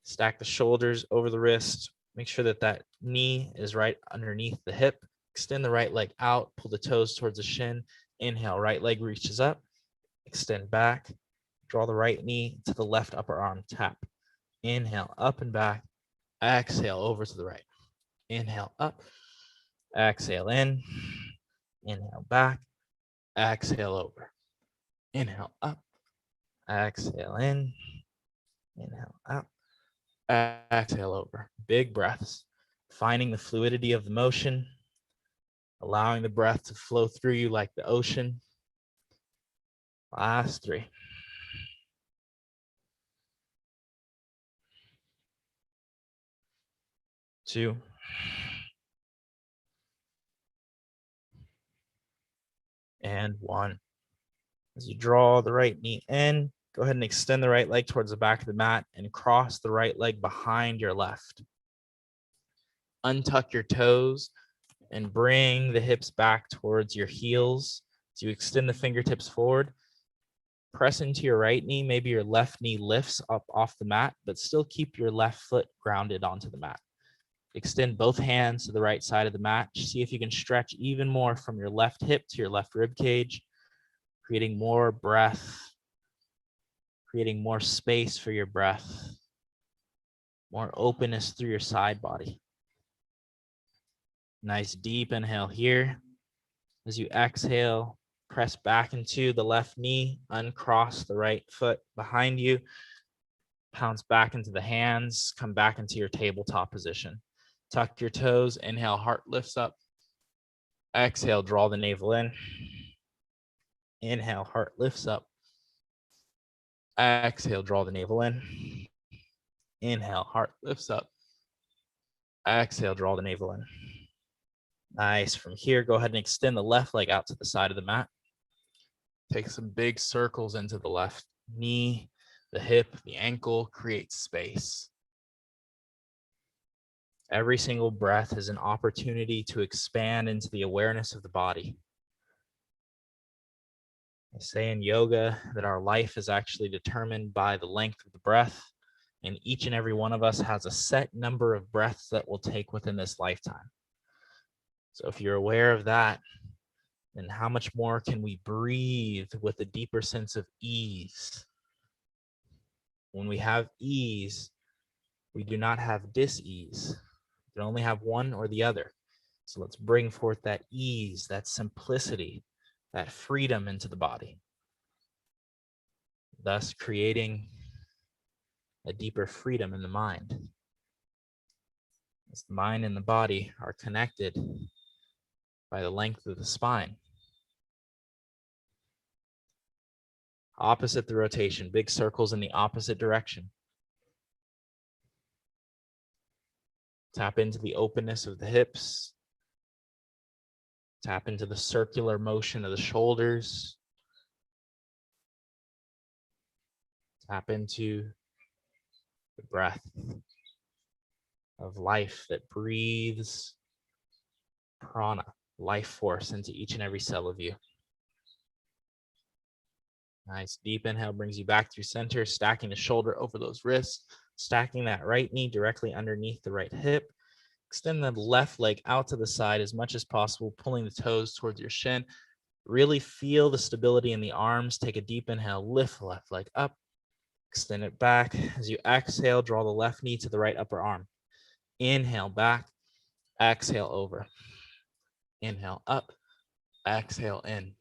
Stack the shoulders over the wrist. Make sure that that knee is right underneath the hip. Extend the right leg out, pull the toes towards the shin. Inhale, right leg reaches up. Extend back. Draw the right knee to the left upper arm, tap. Inhale, up and back. Exhale, over to the right. Inhale, up. Exhale, in. Inhale, back. Exhale, over. Inhale, up. Exhale, in. Inhale, up. Exhale, over. Big breaths. Finding the fluidity of the motion. Allowing the breath to flow through you like the ocean. Last 3. 2. And 1. As you draw the right knee in, go ahead and extend the right leg towards the back of the mat and cross the right leg behind your left. Untuck your toes and bring the hips back towards your heels. As you extend the fingertips forward, press into your right knee. Maybe your left knee lifts up off the mat, but still keep your left foot grounded onto the mat. Extend both hands to the right side of the mat. See if you can stretch even more from your left hip to your left rib cage, creating more breath, creating more space for your breath, more openness through your side body. Nice deep inhale here. As you exhale, press back into the left knee, uncross the right foot behind you, pounce back into the hands, come back into your tabletop position. Tuck your toes, inhale, heart lifts up. Exhale, draw the navel in. Inhale, heart lifts up. Exhale, draw the navel in. Inhale, heart lifts up. Exhale, draw the navel in. Nice. From here, go ahead and extend the left leg out to the side of the mat. Take some big circles into the left knee, the hip, the ankle, create space. Every single breath is an opportunity to expand into the awareness of the body. I say in yoga that our life is actually determined by the length of the breath, and each and every one of us has a set number of breaths that we'll take within this lifetime. So if you're aware of that, then how much more can we breathe with a deeper sense of ease? When we have ease, we do not have dis-ease. We can only have one or the other. So let's bring forth that ease, that simplicity, that freedom into the body, thus creating a deeper freedom in the mind. As the mind and the body are connected by the length of the spine. Opposite the rotation, big circles in the opposite direction. Tap into the openness of the hips. Tap into the circular motion of the shoulders. Tap into the breath of life that breathes prana, life force into each and every cell of you. Nice deep inhale brings you back through center, stacking the shoulder over those wrists, stacking that right knee directly underneath the right hip. Extend the left leg out to the side as much as possible, pulling the toes towards your shin. Really feel the stability in the arms. Take a deep inhale, lift the left leg up, extend it back. As you exhale, draw the left knee to the right upper arm. Inhale back, exhale over. Inhale up, exhale in.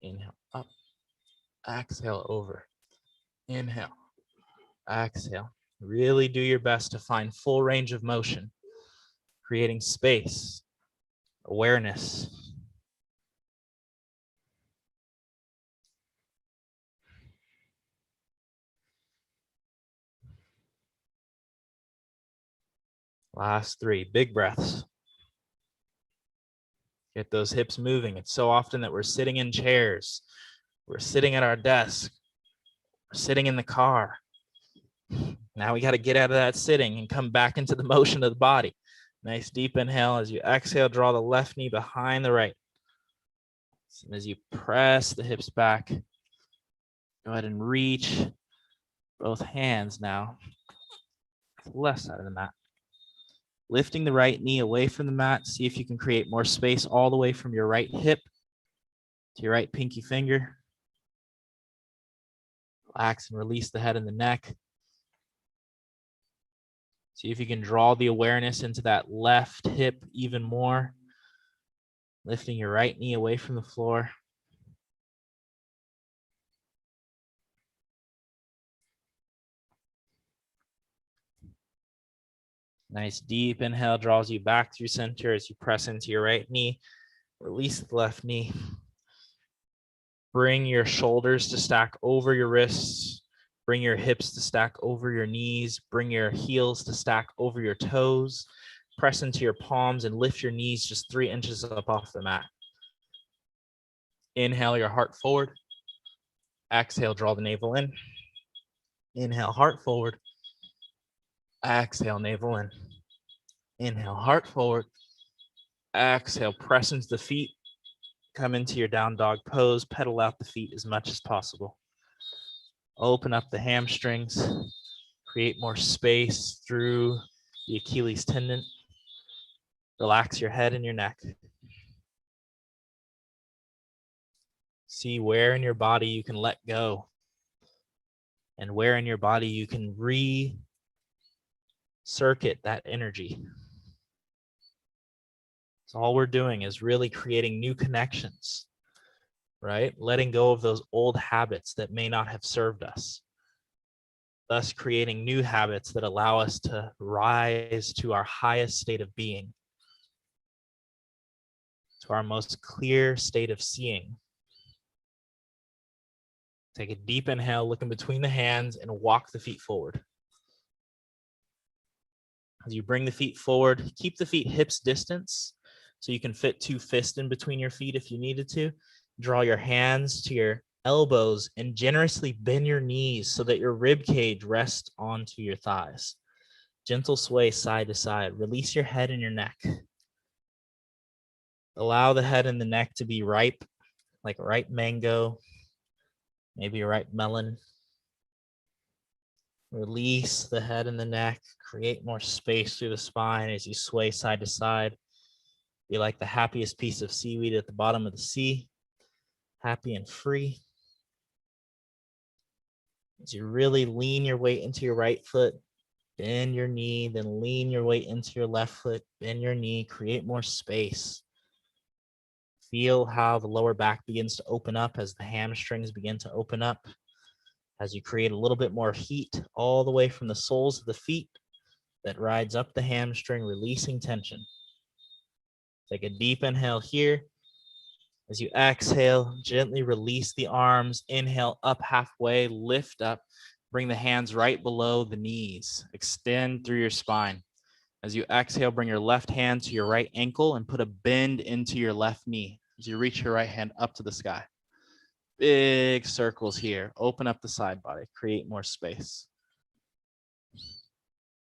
Inhale up, exhale over. Inhale, exhale. Really do your best to find full range of motion, creating space, awareness. Last 3, big breaths. Get those hips moving. It's so often that we're sitting in chairs, we're sitting at our desk, we're sitting in the car. Now we got to get out of that sitting and come back into the motion of the body. Nice deep inhale. As you exhale, draw the left knee behind the right. And as you press the hips back, go ahead and reach both hands now to the left side of the mat. Lifting the right knee away from the mat. See if you can create more space all the way from your right hip to your right pinky finger. Relax and release the head and the neck. See if you can draw the awareness into that left hip even more. Lifting your right knee away from the floor. Nice deep inhale draws you back through center as you press into your right knee. Release the left knee. Bring your shoulders to stack over your wrists. Bring your hips to stack over your knees. Bring your heels to stack over your toes. Press into your palms and lift your knees just 3 inches up off the mat. Inhale your heart forward. Exhale, draw the navel in. Inhale, heart forward. Exhale, navel in. Inhale, heart forward. Exhale, press into the feet. Come into your down dog pose. Pedal out the feet as much as possible. Open up the hamstrings. Create more space through the Achilles tendon. Relax your head and your neck. See where in your body you can let go and where in your body you can re-circuit that energy. So all we're doing is really creating new connections, right? Letting go of those old habits that may not have served us. Thus creating new habits that allow us to rise to our highest state of being, to our most clear state of seeing. Take a deep inhale, look in between the hands and walk the feet forward. As you bring the feet forward, keep the feet hips distance so you can fit 2 fists in between your feet if you needed to. Draw your hands to your elbows and generously bend your knees so that your rib cage rests onto your thighs. Gentle sway side to side. Release your head and your neck. Allow the head and the neck to be ripe, like a ripe mango, maybe a ripe melon. Release the head and the neck. Create more space through the spine as you sway side to side. Be like the happiest piece of seaweed at the bottom of the sea. Happy and free. As you really lean your weight into your right foot, bend your knee, then lean your weight into your left foot, bend your knee, create more space. Feel how the lower back begins to open up as the hamstrings begin to open up. As you create a little bit more heat all the way from the soles of the feet that rides up the hamstring, releasing tension. Take a deep inhale here. As you exhale, gently release the arms. Inhale up halfway, lift up. Bring the hands right below the knees. Extend through your spine. As you exhale, bring your left hand to your right ankle and put a bend into your left knee. As you reach your right hand up to the sky. Big circles here. Open up the side body. Create more space.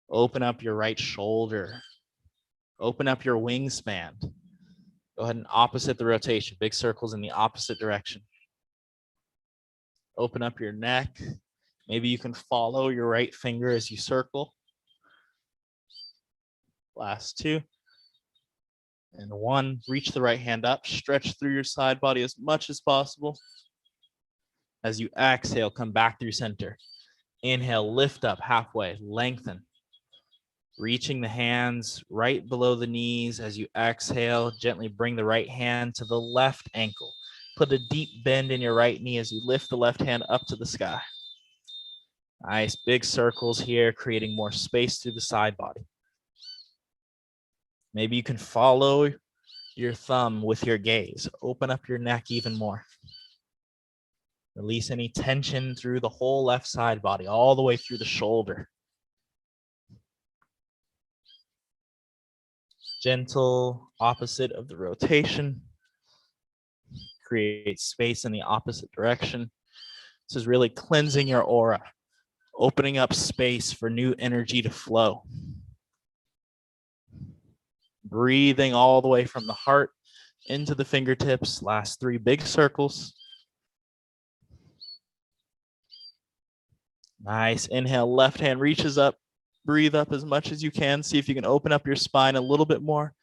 Open up your right shoulder. Open up your wingspan. Go ahead and opposite the rotation. Big circles in the opposite direction. Open up your neck. Maybe you can follow your right finger as you circle. Last 2. And 1. Reach the right hand up. Stretch through your side body as much as possible. As you exhale, come back through center. Inhale, lift up halfway, lengthen. Reaching the hands right below the knees. As you exhale, gently bring the right hand to the left ankle. Put a deep bend in your right knee as you lift the left hand up to the sky. Nice big circles here, creating more space through the side body. Maybe you can follow your thumb with your gaze. Open up your neck even more. Release any tension through the whole left side body, all the way through the shoulder. Gentle opposite of the rotation. Create space in the opposite direction. This is really cleansing your aura, opening up space for new energy to flow. Breathing all the way from the heart into the fingertips. Last 3 big circles. Nice. Inhale, left hand reaches up. Breathe up as much as you can. See if you can open up your spine a little bit more.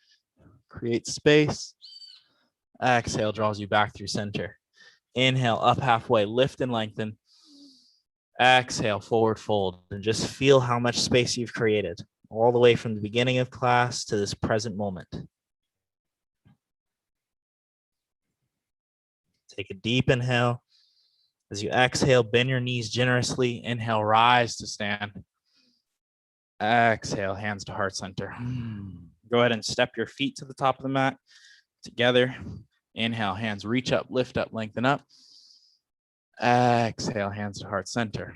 Create space. Exhale draws you back through center. Inhale, up halfway, lift and lengthen. Exhale, forward fold, and just feel how much space you've created all the way from the beginning of class to this present moment. Take a deep inhale. As you exhale, bend your knees generously. Inhale, rise to stand. Exhale, hands to heart center. Go ahead and step your feet to the top of the mat together. Inhale, hands reach up, lift up, lengthen up. Exhale, hands to heart center.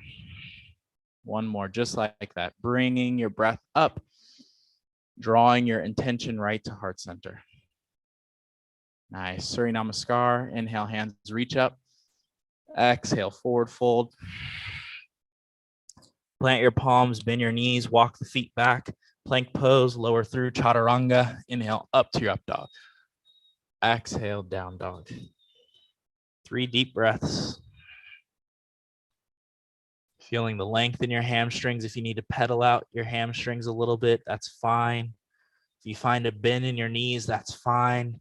One more, just like that. Bringing your breath up, drawing your intention right to heart center. Nice. Surya Namaskar. Inhale, hands reach up. Exhale, forward fold. Plant your palms, bend your knees, walk the feet back. Plank pose, lower through chaturanga. Inhale, up to your up dog. Exhale, down dog. 3 deep breaths. Feeling the length in your hamstrings. If you need to pedal out your hamstrings a little bit, that's fine. If you find a bend in your knees, that's fine.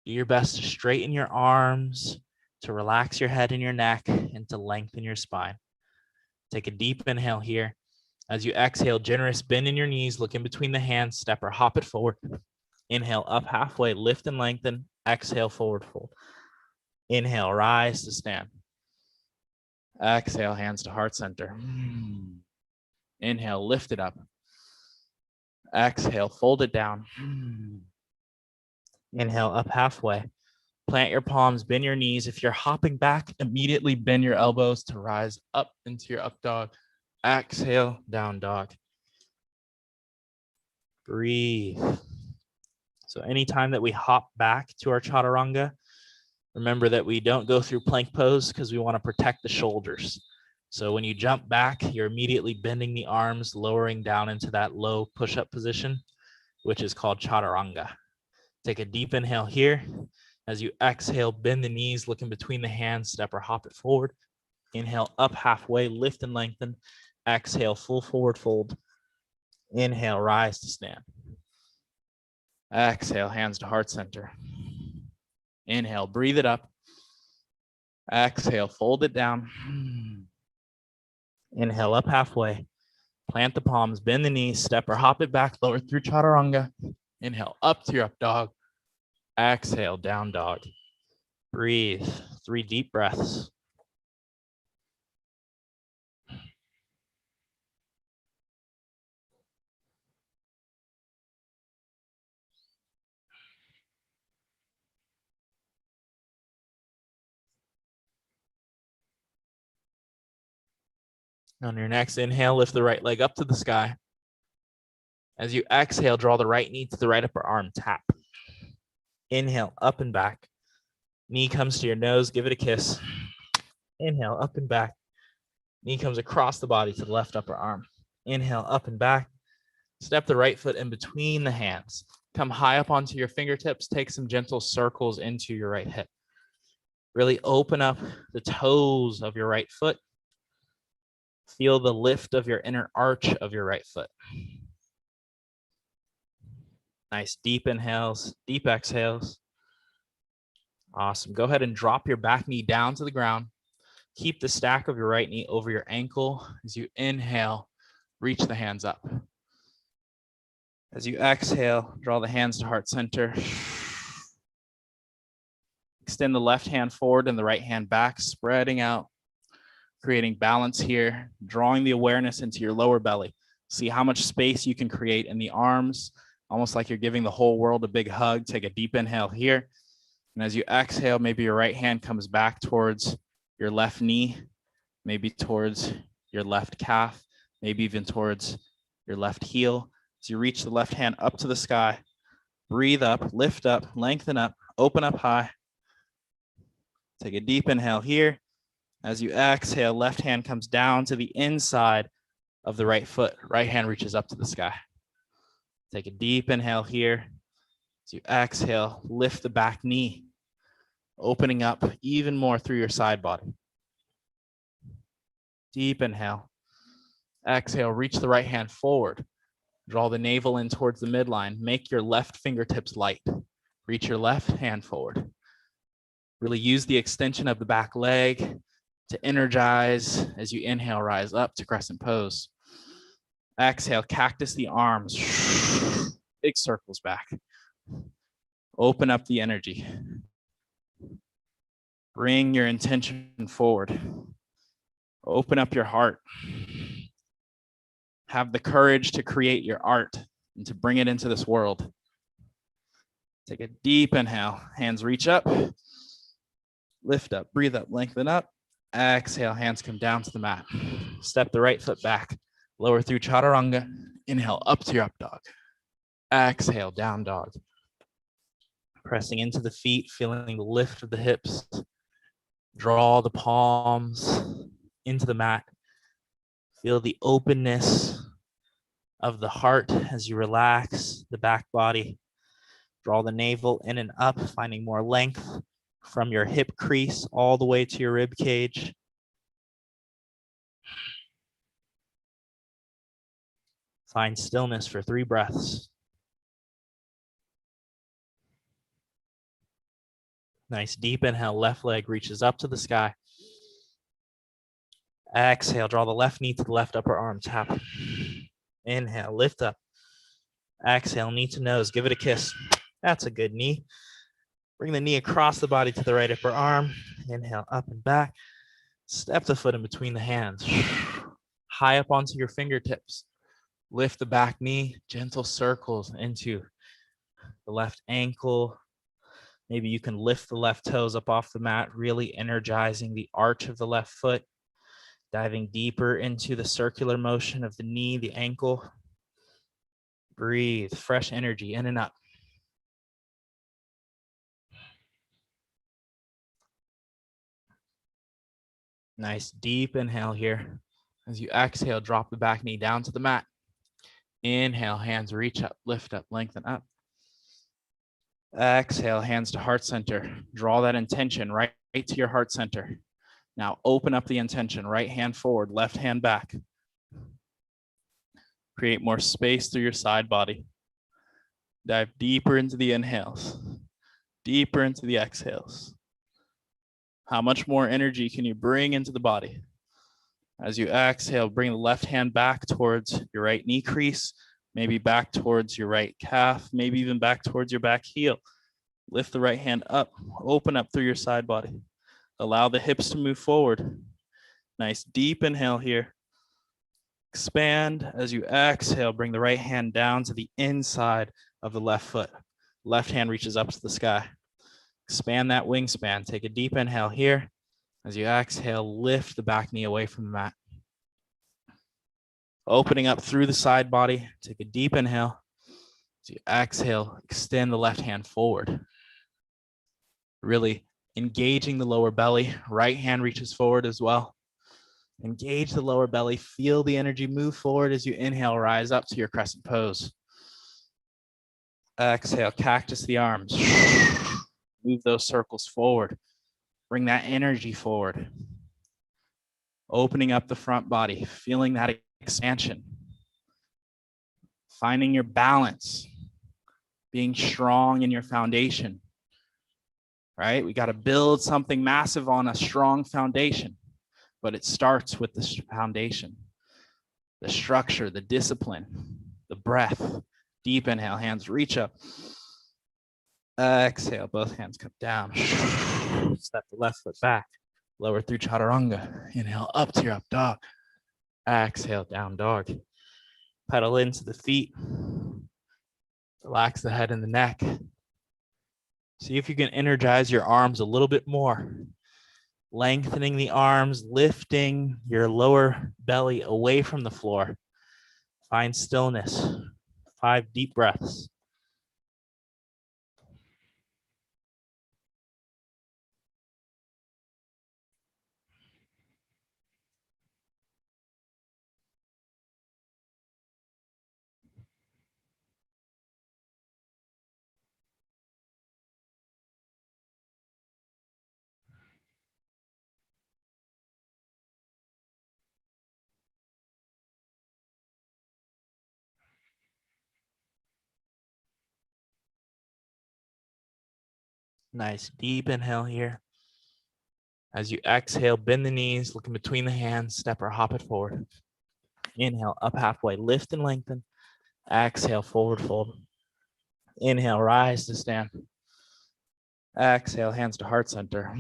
Do your best to straighten your arms, to relax your head and your neck, and to lengthen your spine. Take a deep inhale here. As you exhale, generous bend in your knees, look in between the hands, step or hop it forward. Inhale, up halfway, lift and lengthen. Exhale, forward fold. Inhale, rise to stand. Exhale, hands to heart center. Inhale, lift it up. Exhale, fold it down. Inhale, up halfway. Plant your palms, bend your knees. If you're hopping back, immediately bend your elbows to rise up into your up dog. Exhale, down dog. Breathe. So anytime that we hop back to our chaturanga, remember that we don't go through plank pose because we want to protect the shoulders. So when you jump back, you're immediately bending the arms, lowering down into that low push-up position, which is called chaturanga. Take a deep inhale here. As you exhale, bend the knees, look in between the hands, step or hop it forward. Inhale, up halfway, lift and lengthen. Exhale, full forward fold. Inhale, rise to stand. Exhale, hands to heart center. Inhale, breathe it up. Exhale, fold it down. Inhale, up halfway. Plant the palms, bend the knees, step or hop it back, lower through chaturanga. Inhale, up to your up dog. Exhale, down dog. Breathe. 3 deep breaths. On your next inhale, lift the right leg up to the sky. As you exhale, draw the right knee to the right upper arm, tap. Inhale, up and back. Knee comes to your nose, give it a kiss. Inhale, up and back. Knee comes across the body to the left upper arm. Inhale, up and back. Step the right foot in between the hands. Come high up onto your fingertips. Take some gentle circles into your right hip. Really open up the toes of your right foot. Feel the lift of your inner arch of your right foot. Nice deep inhales, deep exhales. Awesome. Go ahead and drop your back knee down to the ground. Keep the stack of your right knee over your ankle. As you inhale, reach the hands up. As you exhale, draw the hands to heart center. Extend the left hand forward and the right hand back, spreading out, creating balance here, drawing the awareness into your lower belly. See how much space you can create in the arms, almost like you're giving the whole world a big hug. Take a deep inhale here. And as you exhale, maybe your right hand comes back towards your left knee, maybe towards your left calf, maybe even towards your left heel. As you reach the left hand up to the sky, breathe up, lift up, lengthen up, open up high. Take a deep inhale here. As you exhale, left hand comes down to the inside of the right foot. Right hand reaches up to the sky. Take a deep inhale here. As you exhale, lift the back knee, opening up even more through your side body. Deep inhale. Exhale, reach the right hand forward. Draw the navel in towards the midline. Make your left fingertips light. Reach your left hand forward. Really use the extension of the back leg to energize as you inhale, rise up to crescent pose. Exhale, cactus the arms. Big circles back. Open up the energy. Bring your intention forward. Open up your heart. Have the courage to create your art and to bring it into this world. Take a deep inhale. Hands reach up. Lift up, breathe up, lengthen up. Exhale, hands come down to the mat. Step the right foot back. Lower through chaturanga. Inhale up to your up dog. Exhale, down dog. Pressing into the feet, feeling the lift of the hips. Draw the palms into the mat. Feel the openness of the heart as you relax the back body. Draw the navel in and up, finding more length from your hip crease all the way to your rib cage. Find stillness for 3 breaths. Nice deep inhale, left leg reaches up to the sky. Exhale, draw the left knee to the left upper arm, tap. Inhale, lift up. Exhale, knee to nose, give it a kiss. That's a good knee. Bring the knee across the body to the right upper arm. Inhale, up and back. Step the foot in between the hands. High up onto your fingertips. Lift the back knee, gentle circles into the left ankle. Maybe you can lift the left toes up off the mat, really energizing the arch of the left foot. Diving deeper into the circular motion of the knee, the ankle. Breathe, fresh energy in and up. Nice deep inhale here. As you exhale, drop the back knee down to the mat. Inhale, hands reach up, lift up, lengthen up. Exhale, hands to heart center. Draw that intention right to your heart center. Now open up the intention, right hand forward, left hand back. Create more space through your side body. Dive deeper into the inhales, deeper into the exhales. How much more energy can you bring into the body? As you exhale, bring the left hand back towards your right knee crease, maybe back towards your right calf, maybe even back towards your back heel. Lift the right hand up, open up through your side body. Allow the hips to move forward. Nice deep inhale here. Expand as you exhale, bring the right hand down to the inside of the left foot. Left hand reaches up to the sky. Expand that wingspan. Take a deep inhale here. As you exhale, lift the back knee away from the mat. Opening up through the side body. Take a deep inhale. As you exhale, extend the left hand forward. Really engaging the lower belly. Right hand reaches forward as well. Engage the lower belly. Feel the energy move forward as you inhale, rise up to your crescent pose. Exhale, cactus the arms. Move those circles forward. Bring that energy forward. Opening up the front body, feeling that expansion. Finding your balance. Being strong in your foundation. Right? We got to build something massive on a strong foundation, but it starts with the foundation, the structure, the discipline, the breath. Deep inhale, hands reach up. Exhale, both hands come down. Step the left foot back. Lower through chaturanga. Inhale up to your up dog. Exhale, down dog. Pedal into the feet. Relax the head and the neck. See if you can energize your arms a little bit more. Lengthening the arms, lifting your lower belly away from the floor. Find stillness. 5 deep breaths. Nice deep inhale here. As you exhale, bend the knees, look in between the hands, step or hop it forward. Inhale, up halfway, lift and lengthen. Exhale, forward fold. Inhale, rise to stand. Exhale, hands to heart center.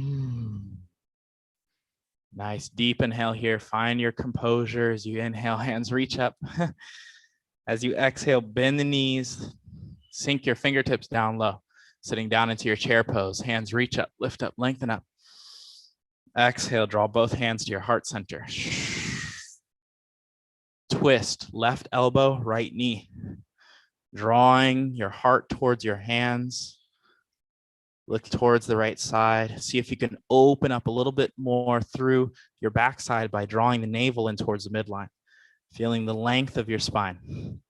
Nice deep inhale here. Find your composure as you inhale, hands reach up. As you exhale, bend the knees, sink your fingertips down low, sitting down into your chair pose. Hands reach up, lift up, lengthen up. Exhale, draw both hands to your heart center. Twist, left elbow, right knee. Drawing your heart towards your hands. Look towards the right side. See if you can open up a little bit more through your backside by drawing the navel in towards the midline. Feeling the length of your spine.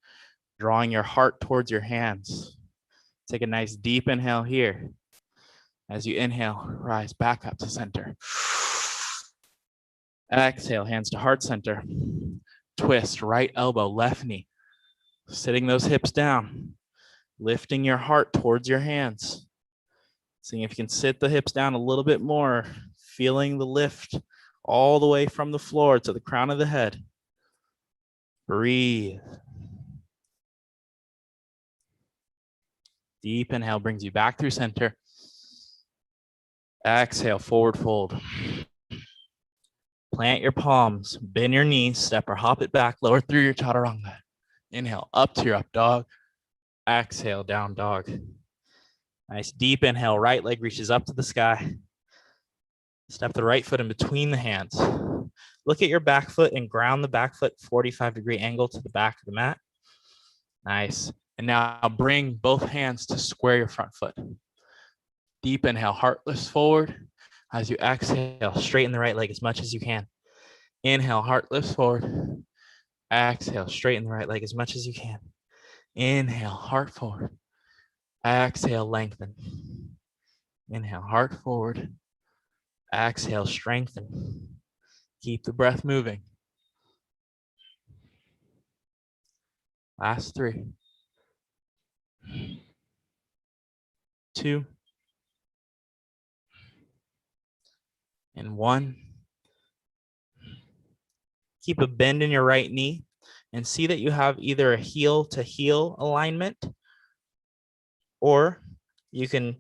Drawing your heart towards your hands. Take a nice deep inhale here. As you inhale, rise back up to center. Exhale, hands to heart center. Twist, right elbow, left knee. Sitting those hips down. Lifting your heart towards your hands. Seeing if you can sit the hips down a little bit more. Feeling the lift all the way from the floor to the crown of the head. Breathe. Deep inhale brings you back through center. Exhale, forward fold. Plant your palms, bend your knees, step or hop it back, lower through your chaturanga. Inhale, up to your up dog. Exhale, down dog. Nice deep inhale, right leg reaches up to the sky. Step the right foot in between the hands. Look at your back foot and ground the back foot 45-degree angle to the back of the mat. Nice. And now bring both hands to square your front foot. Deep inhale, heart lifts forward. As you exhale, straighten the right leg as much as you can. Inhale, heart lifts forward. Exhale, straighten the right leg as much as you can. Inhale, heart forward. Exhale, lengthen. Inhale, heart forward. Exhale, strengthen. Keep the breath moving. Last 3. 2. And 1. Keep a bend in your right knee and see that you have either a heel to heel alignment, or you can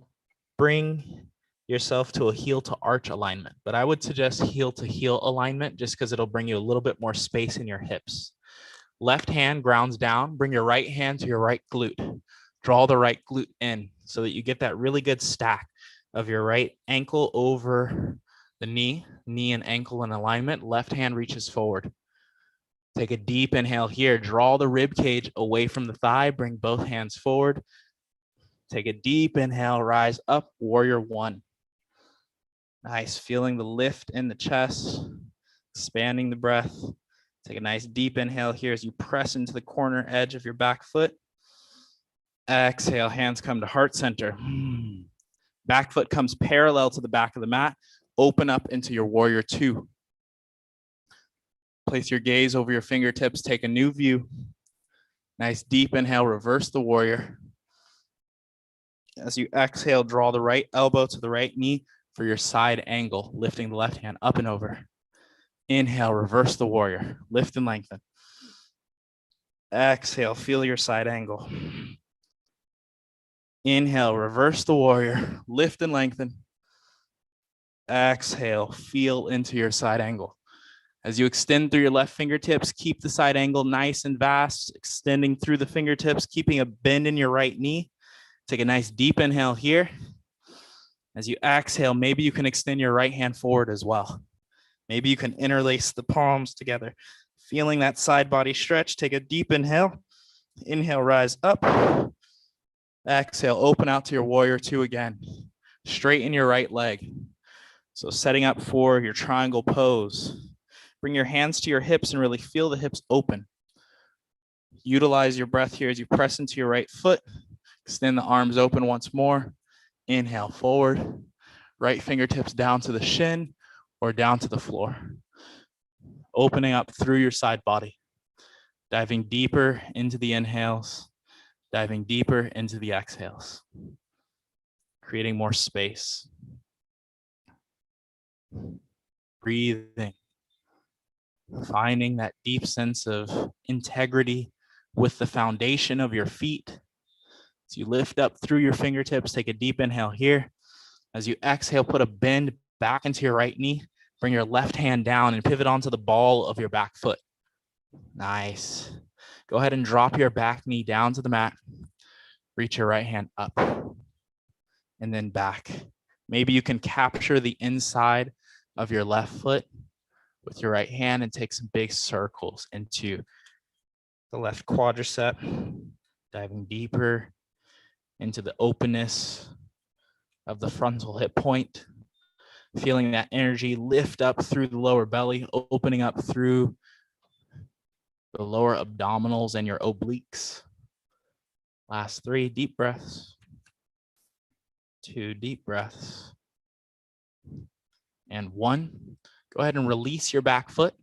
bring yourself to a heel to arch alignment. But I would suggest heel to heel alignment just because it'll bring you a little bit more space in your hips. Left hand grounds down, bring your right hand to your right glute. Draw the right glute in so that you get that really good stack of your right ankle over the knee and ankle in alignment. Left hand reaches forward. Take a deep inhale here. Draw the rib cage away from the thigh. Bring both hands forward. Take a deep inhale. Rise up. Warrior 1. Nice. Feeling the lift in the chest. Expanding the breath. Take a nice deep inhale here as you press into the corner edge of your back foot. Exhale. Hands come to heart center. Back foot comes parallel to the back of the mat. Open up into your warrior 2. Place your gaze over your fingertips. Take a new view. Nice deep inhale. Reverse the warrior. As you exhale, draw the right elbow to the right knee for your side angle, lifting the left hand up and over. Inhale, reverse the warrior. Lift and lengthen. Exhale, feel your side angle. Inhale, reverse the warrior. Lift and lengthen. Exhale, feel into your side angle. As you extend through your left fingertips, keep the side angle nice and vast, extending through the fingertips, keeping a bend in your right knee. Take a nice deep inhale here. As you exhale, maybe you can extend your right hand forward as well. Maybe you can interlace the palms together. Feeling that side body stretch, take a deep inhale. Inhale, rise up. Exhale, open out to your warrior 2 again. Straighten your right leg. So setting up for your triangle pose. Bring your hands to your hips and really feel the hips open. Utilize your breath here as you press into your right foot. Extend the arms open once more. Inhale forward. Right fingertips down to the shin or down to the floor. Opening up through your side body. Diving deeper into the inhales. Diving deeper into the exhales. creating more space. Breathing, finding that deep sense of integrity with the foundation of your feet. As you lift up through your fingertips, take a deep inhale here. As you exhale, put a bend back into your right knee. Bring your left hand down and pivot onto the ball of your back foot. Nice. Go ahead and drop your back knee down to the mat. Reach your right hand up and then back. Maybe you can capture the inside of your left foot with your right hand and take some big circles into the left quadricep, diving deeper into the openness of the frontal hip point, feeling that energy lift up through the lower belly, opening up through the lower abdominals and your obliques. Last 3 deep breaths, 2 deep breaths, and 1. Go ahead and release your back foot.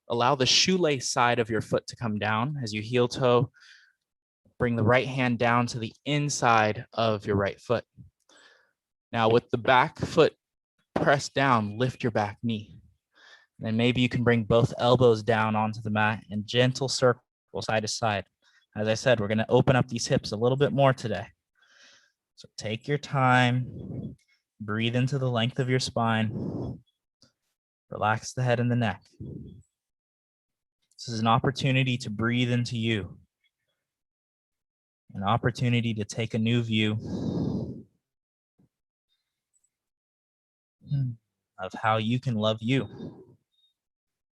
Allow the shoelace side of your foot to come down as you heel toe. Bring the right hand down to the inside of your right foot. Now with the back foot pressed down, lift your back knee. Then maybe you can bring both elbows down onto the mat and gentle circle side to side. As I said, we're going to open up these hips a little bit more today. So take your time, breathe into the length of your spine, relax the head and the neck. This is an opportunity to breathe into you, an opportunity to take a new view of how you can love you.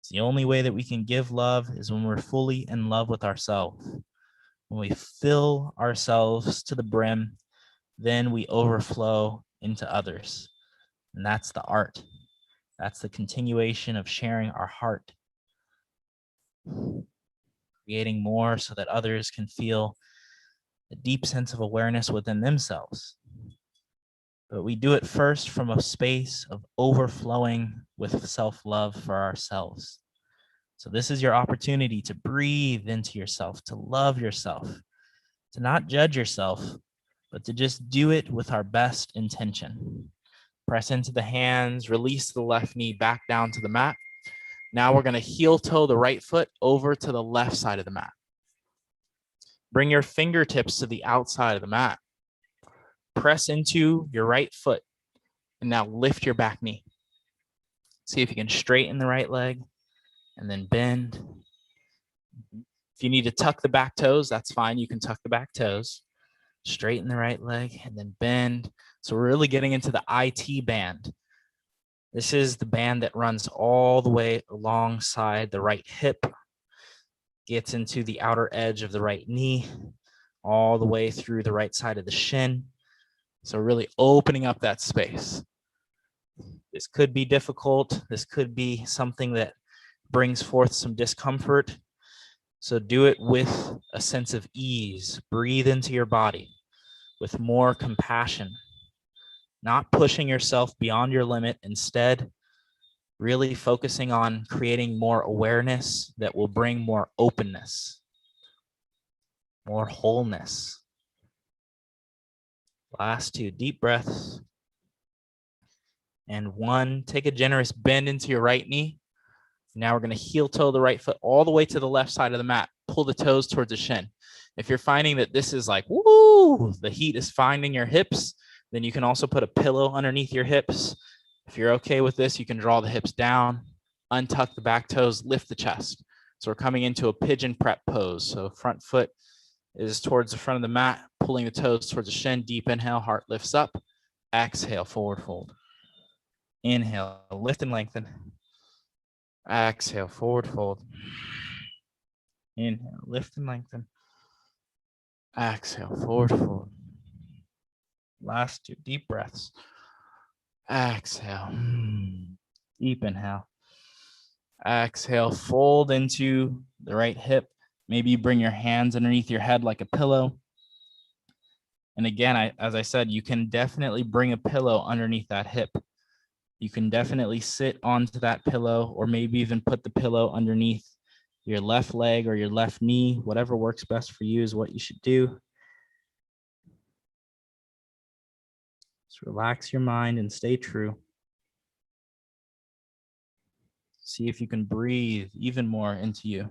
It's the only way that we can give love is when we're fully in love with ourselves. When we fill ourselves to the brim, then we overflow into others. And that's the art. That's the continuation of sharing our heart, creating more so that others can feel a deep sense of awareness within themselves. But we do it first from a space of overflowing with self-love for ourselves. So this is your opportunity to breathe into yourself, to love yourself, to not judge yourself, but to just do it with our best intention. Press into the hands, release the left knee back down to the mat. Now we're going to heel toe the right foot over to the left side of the mat. Bring your fingertips to the outside of the mat. Press into your right foot and now lift your back knee. See if you can straighten the right leg and then bend. If you need to tuck the back toes, that's fine. You can tuck the back toes. Straighten the right leg and then bend. So we're really getting into the IT band. This is the band that runs all the way alongside the right hip, gets into the outer edge of the right knee, all the way through the right side of the shin. So really opening up that space. This could be difficult. This could be something that brings forth some discomfort. So do it with a sense of ease. Breathe into your body with more compassion, not pushing yourself beyond your limit. Instead, really focusing on creating more awareness that will bring more openness, more wholeness. Last 2 deep breaths. And 1, take a generous bend into your right knee. Now we're going to heel toe the right foot all the way to the left side of the mat. Pull the toes towards the shin. If you're finding that this is like, woo, the heat is finding your hips, then you can also put a pillow underneath your hips. If you're okay with this, you can draw the hips down, untuck the back toes, lift the chest. So we're coming into a pigeon prep pose. So front foot is towards the front of the mat, pulling the toes towards the shin. Deep inhale, heart lifts up. Exhale, forward fold. Inhale, lift and lengthen. Exhale, forward fold. Inhale, lift and lengthen. Exhale, forward fold. Last 2 deep breaths. Exhale. Deep inhale. Exhale, fold into the right hip. Maybe you bring your hands underneath your head like a pillow. And again, as I said, you can definitely bring a pillow underneath that hip. You can definitely sit onto that pillow, or maybe even put the pillow underneath your left leg or your left knee. Whatever works best for you is what you should do. Just relax your mind and stay true. See if you can breathe even more into you.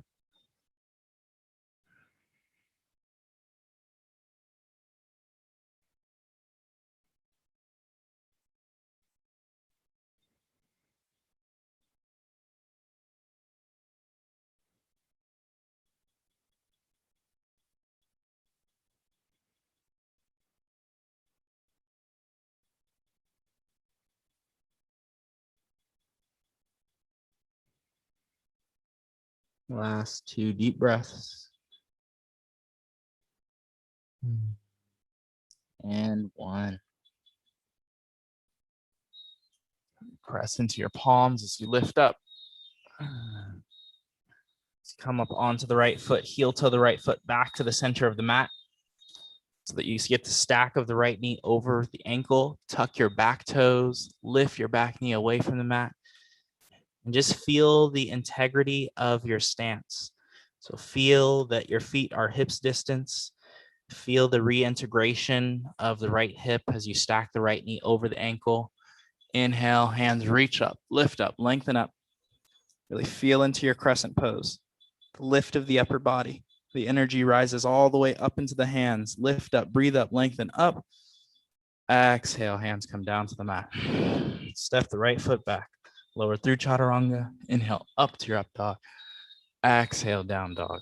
Last 2 deep breaths. And 1. Press into your palms as you lift up. Come up onto the right foot, heel toe the right foot back to the center of the mat so that you get the stack of the right knee over the ankle. Tuck your back toes, lift your back knee away from the mat, and just feel the integrity of your stance. So feel that your feet are hips distance. Feel the reintegration of the right hip as you stack the right knee over the ankle. Inhale, hands reach up, lift up, lengthen up. Really feel into your crescent pose. The lift of the upper body. The energy rises all the way up into the hands. Lift up, breathe up, lengthen up. Exhale, hands come down to the mat. Step the right foot back. Lower through chaturanga. Inhale, up to your up dog. Exhale, down dog.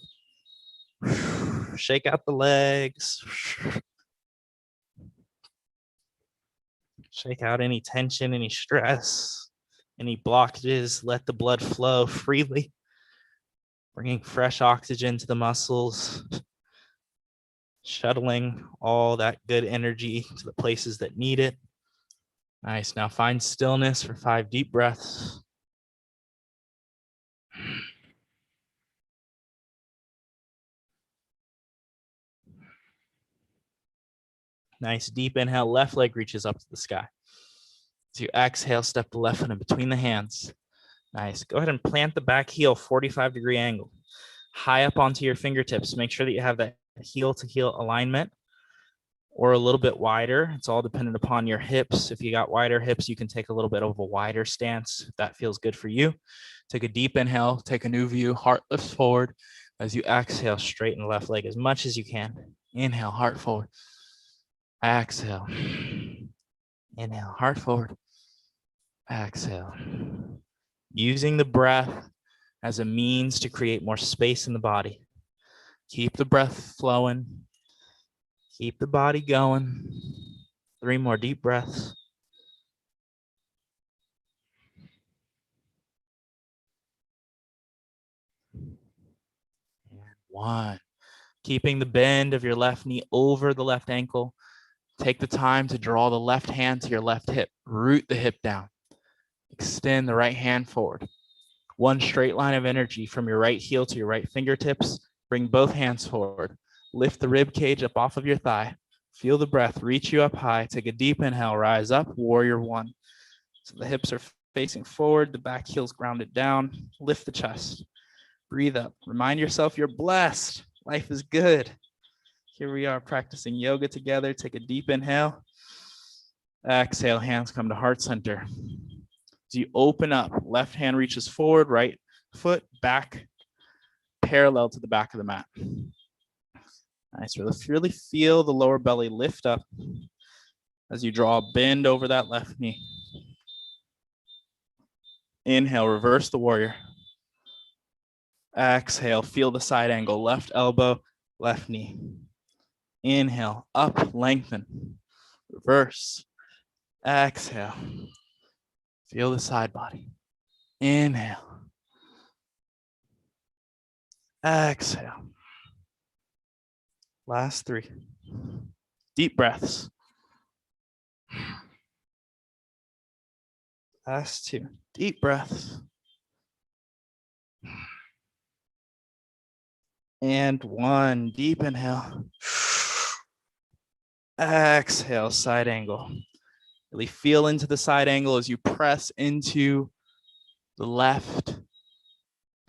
Shake out the legs. Shake out any tension, any stress, any blockages. Let the blood flow freely. Bringing fresh oxygen to the muscles, shuttling all that good energy to the places that need it. Nice. Now find stillness for 5 deep breaths. Nice deep inhale. Left leg reaches up to the sky. As you exhale, step the left foot in between the hands. Nice. Go ahead and plant the back heel 45-degree angle. High up onto your fingertips. Make sure that you have that heel to heel alignment or a little bit wider. It's all dependent upon your hips. If you got wider hips, you can take a little bit of a wider stance if that feels good for you. Take a deep inhale, take a new view, heart lifts forward. As you exhale, straighten the left leg as much as you can. Inhale, heart forward. Exhale. Inhale, heart forward. Exhale. Using the breath as a means to create more space in the body. Keep the breath flowing. Keep the body going. 3 more deep breaths. And 1. Keeping the bend of your left knee over the left ankle. Take the time to draw the left hand to your left hip. Root the hip down. Extend the right hand forward. 1 straight line of energy from your right heel to your right fingertips. Bring both hands forward. Lift the rib cage up off of your thigh. Feel the breath reach you up high. Take a deep inhale, rise up, warrior 1. So the hips are facing forward, the back heel's grounded down. Lift the chest. Breathe up. Remind yourself you're blessed. Life is good. Here we are practicing yoga together. Take a deep inhale. Exhale, hands come to heart center. As you open up, left hand reaches forward, right foot back, parallel to the back of the mat. Nice. Really feel the lower belly lift up as you draw a bend over that left knee. Inhale, reverse the warrior. Exhale, feel the side angle, left elbow, left knee. Inhale, up, lengthen, reverse. Exhale, feel the side body. Inhale. Exhale. Last 3. Deep breaths. Last 2. Deep breaths. And 1. Deep inhale. Exhale, side angle. Really feel into the side angle as you press into the left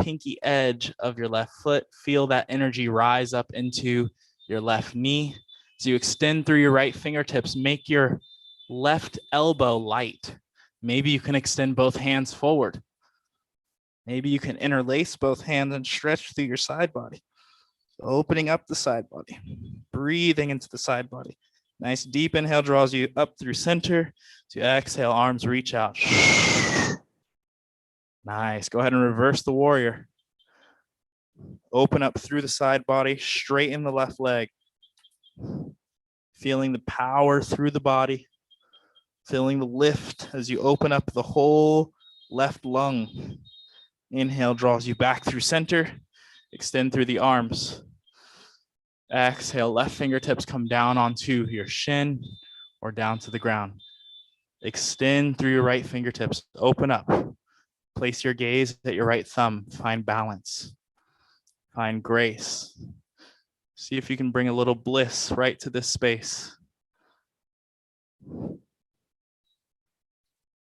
pinky edge of your left foot. Feel that energy rise up into your left knee. As you extend through your right fingertips, make your Left elbow light. Maybe you can extend both hands forward. Maybe you can interlace both hands and stretch through your side body. Opening up the side body, breathing into the side body. Nice deep inhale draws you up through center. To exhale, arms reach out. Nice. Go ahead and reverse the warrior. Open up through the side body, straighten the left leg. Feeling the power through the body. Feeling the lift as you open up the whole left lung. Inhale draws you back through center. Extend through the arms. Exhale, left fingertips come down onto your shin or down to the ground. Extend through your right fingertips. Open up. Place your gaze at your right thumb. Find balance. Find grace. See if you can bring a little bliss right to this space.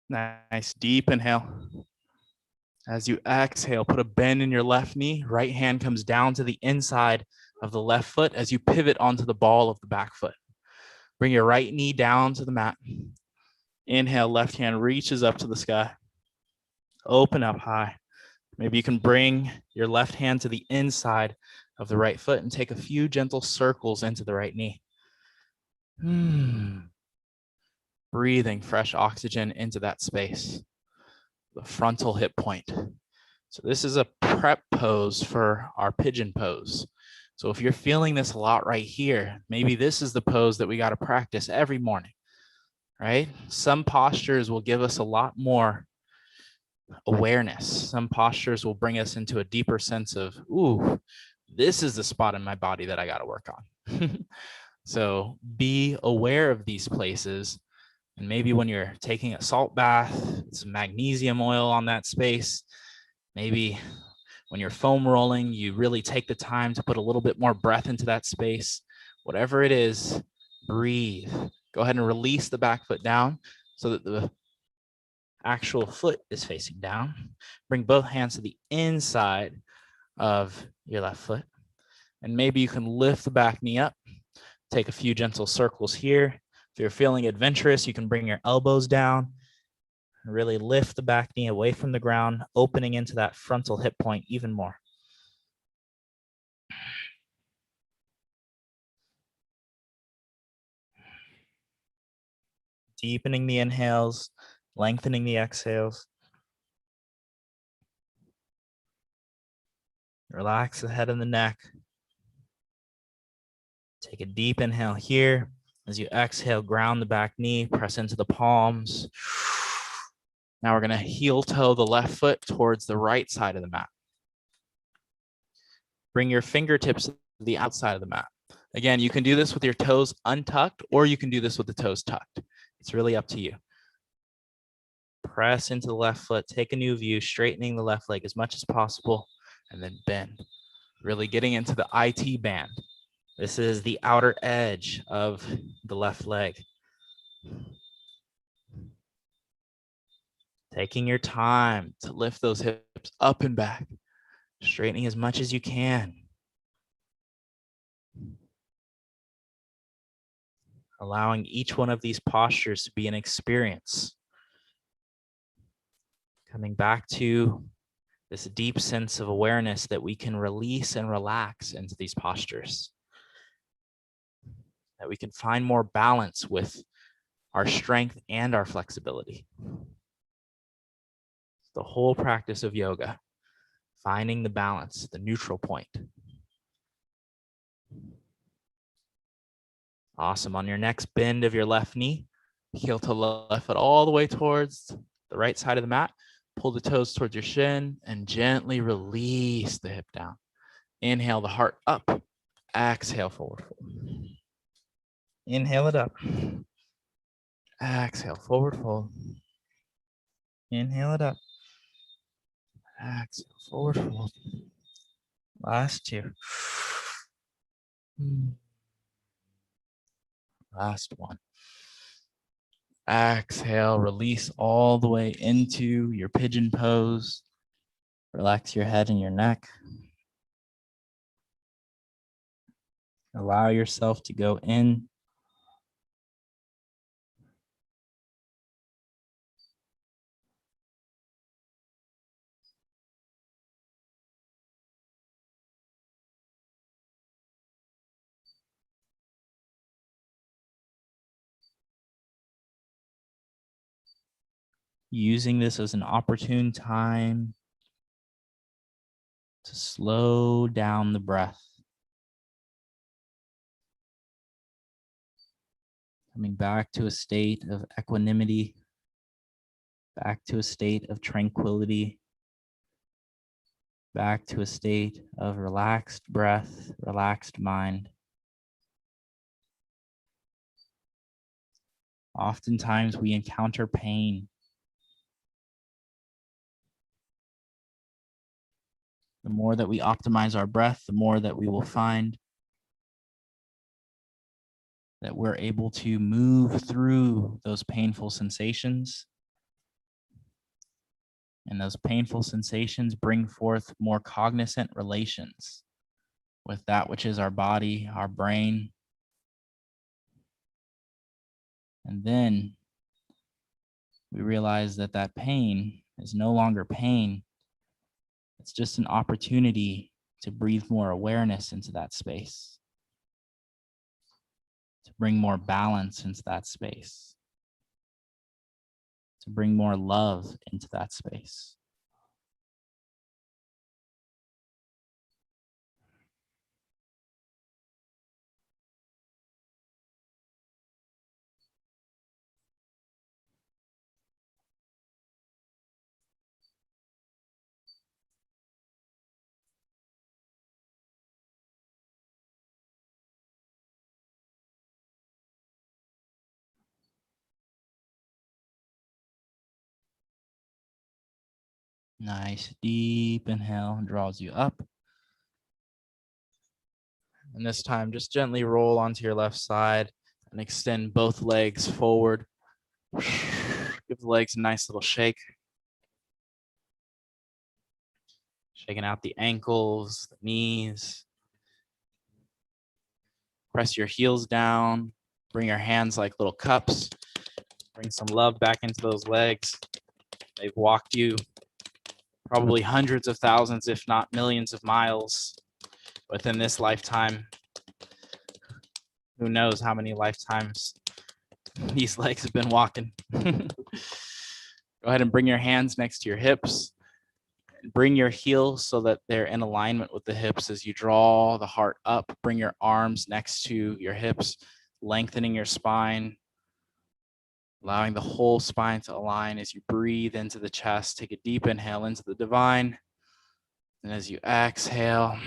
Nice deep inhale. As you exhale, put a bend in your left knee. Right hand comes down to the inside of the left foot as you pivot onto the ball of the back foot. Bring your right knee down to the mat. Inhale, left hand reaches up to the sky. Open up high. Maybe you can bring your left hand to the inside of the right foot and take a few gentle circles into the right knee. Breathing fresh oxygen into that space. The frontal hip point. So this is a prep pose for our pigeon pose. So if you're feeling this a lot right here, maybe this is the pose that we got to practice every morning, right? Some postures will give us a lot more awareness. Some postures will bring us into a deeper sense of, ooh, this is the spot in my body that I got to work on. So be aware of these places. And maybe when you're taking a salt bath, some magnesium oil on that space. Maybe when you're foam rolling, you really take the time to put a little bit more breath into that space. Whatever it is, breathe. Go ahead and release the back foot down so that the actual foot is facing down. Bring both hands to the inside of your left foot. And maybe you can lift the back knee up. Take a few gentle circles here. If you're feeling adventurous, you can bring your elbows down and really lift the back knee away from the ground, opening into that frontal hip point even more. Deepening the inhales, lengthening the exhales. Relax the head and the neck. Take a deep inhale here. As you exhale, ground the back knee, press into the palms. Now we're going to heel toe the left foot towards the right side of the mat. Bring your fingertips to the outside of the mat. Again, you can do this with your toes untucked, or you can do this with the toes tucked. It's really up to you. Press into the left foot, take a new view, straightening the left leg as much as possible, and then bend. Really getting into the IT band. This is the outer edge of the left leg. Taking your time to lift those hips up and back, straightening as much as you can. Allowing each one of these postures to be an experience. Coming back to this deep sense of awareness that we can release and relax into these postures. That we can find more balance with our strength and our flexibility. The whole practice of yoga, finding the balance, the neutral point. Awesome. On your next bend of your left knee, heel to left foot all the way towards the right side of the mat. Pull the toes towards your shin and gently release the hip down. Inhale the heart up. Exhale forward fold. Inhale it up. Exhale forward fold. Inhale it up. Exhale forward fold. Last two. Last one. Exhale, release all the way into your pigeon pose. Relax your head and your neck. Allow yourself to go in using this as an opportune time to slow down the breath. Coming back to a state of equanimity, back to a state of tranquility, back to a state of relaxed breath, relaxed mind. Oftentimes we encounter pain. The more that we optimize our breath, the more that we will find that we're able to move through those painful sensations. And those painful sensations bring forth more cognizant relations with that which is our body, our brain. And then we realize that that pain is no longer pain. It's just an opportunity to breathe more awareness into that space, to bring more balance into that space, to bring more love into that space. Nice deep inhale draws you up. And this time, just gently roll onto your left side and extend both legs forward. Give the legs a nice little shake. Shaking out the ankles, the knees. Press your heels down. Bring your hands like little cups. Bring some love back into those legs. They've walked you probably hundreds of thousands, if not millions of miles within this lifetime. Who knows how many lifetimes these legs have been walking. Go ahead and bring your hands next to your hips. Bring your heels so that they're in alignment with the hips as you draw the heart up. Bring your arms next to your hips, lengthening your spine, allowing the whole spine to align as you breathe into the chest. Take a deep inhale into the divine. And as you exhale,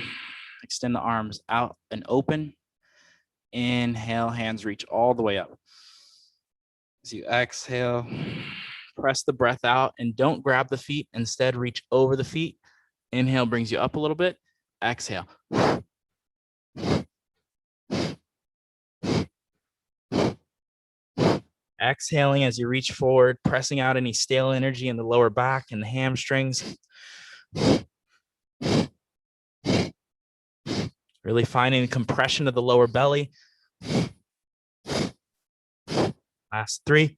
extend the arms out and open. Inhale, hands reach all the way up. As you exhale, press the breath out and don't grab the feet. Instead, reach over the feet. Inhale brings you up a little bit. Exhale. Exhaling as you reach forward, pressing out any stale energy in the lower back and the hamstrings. Really finding the compression of the lower belly. Last 3,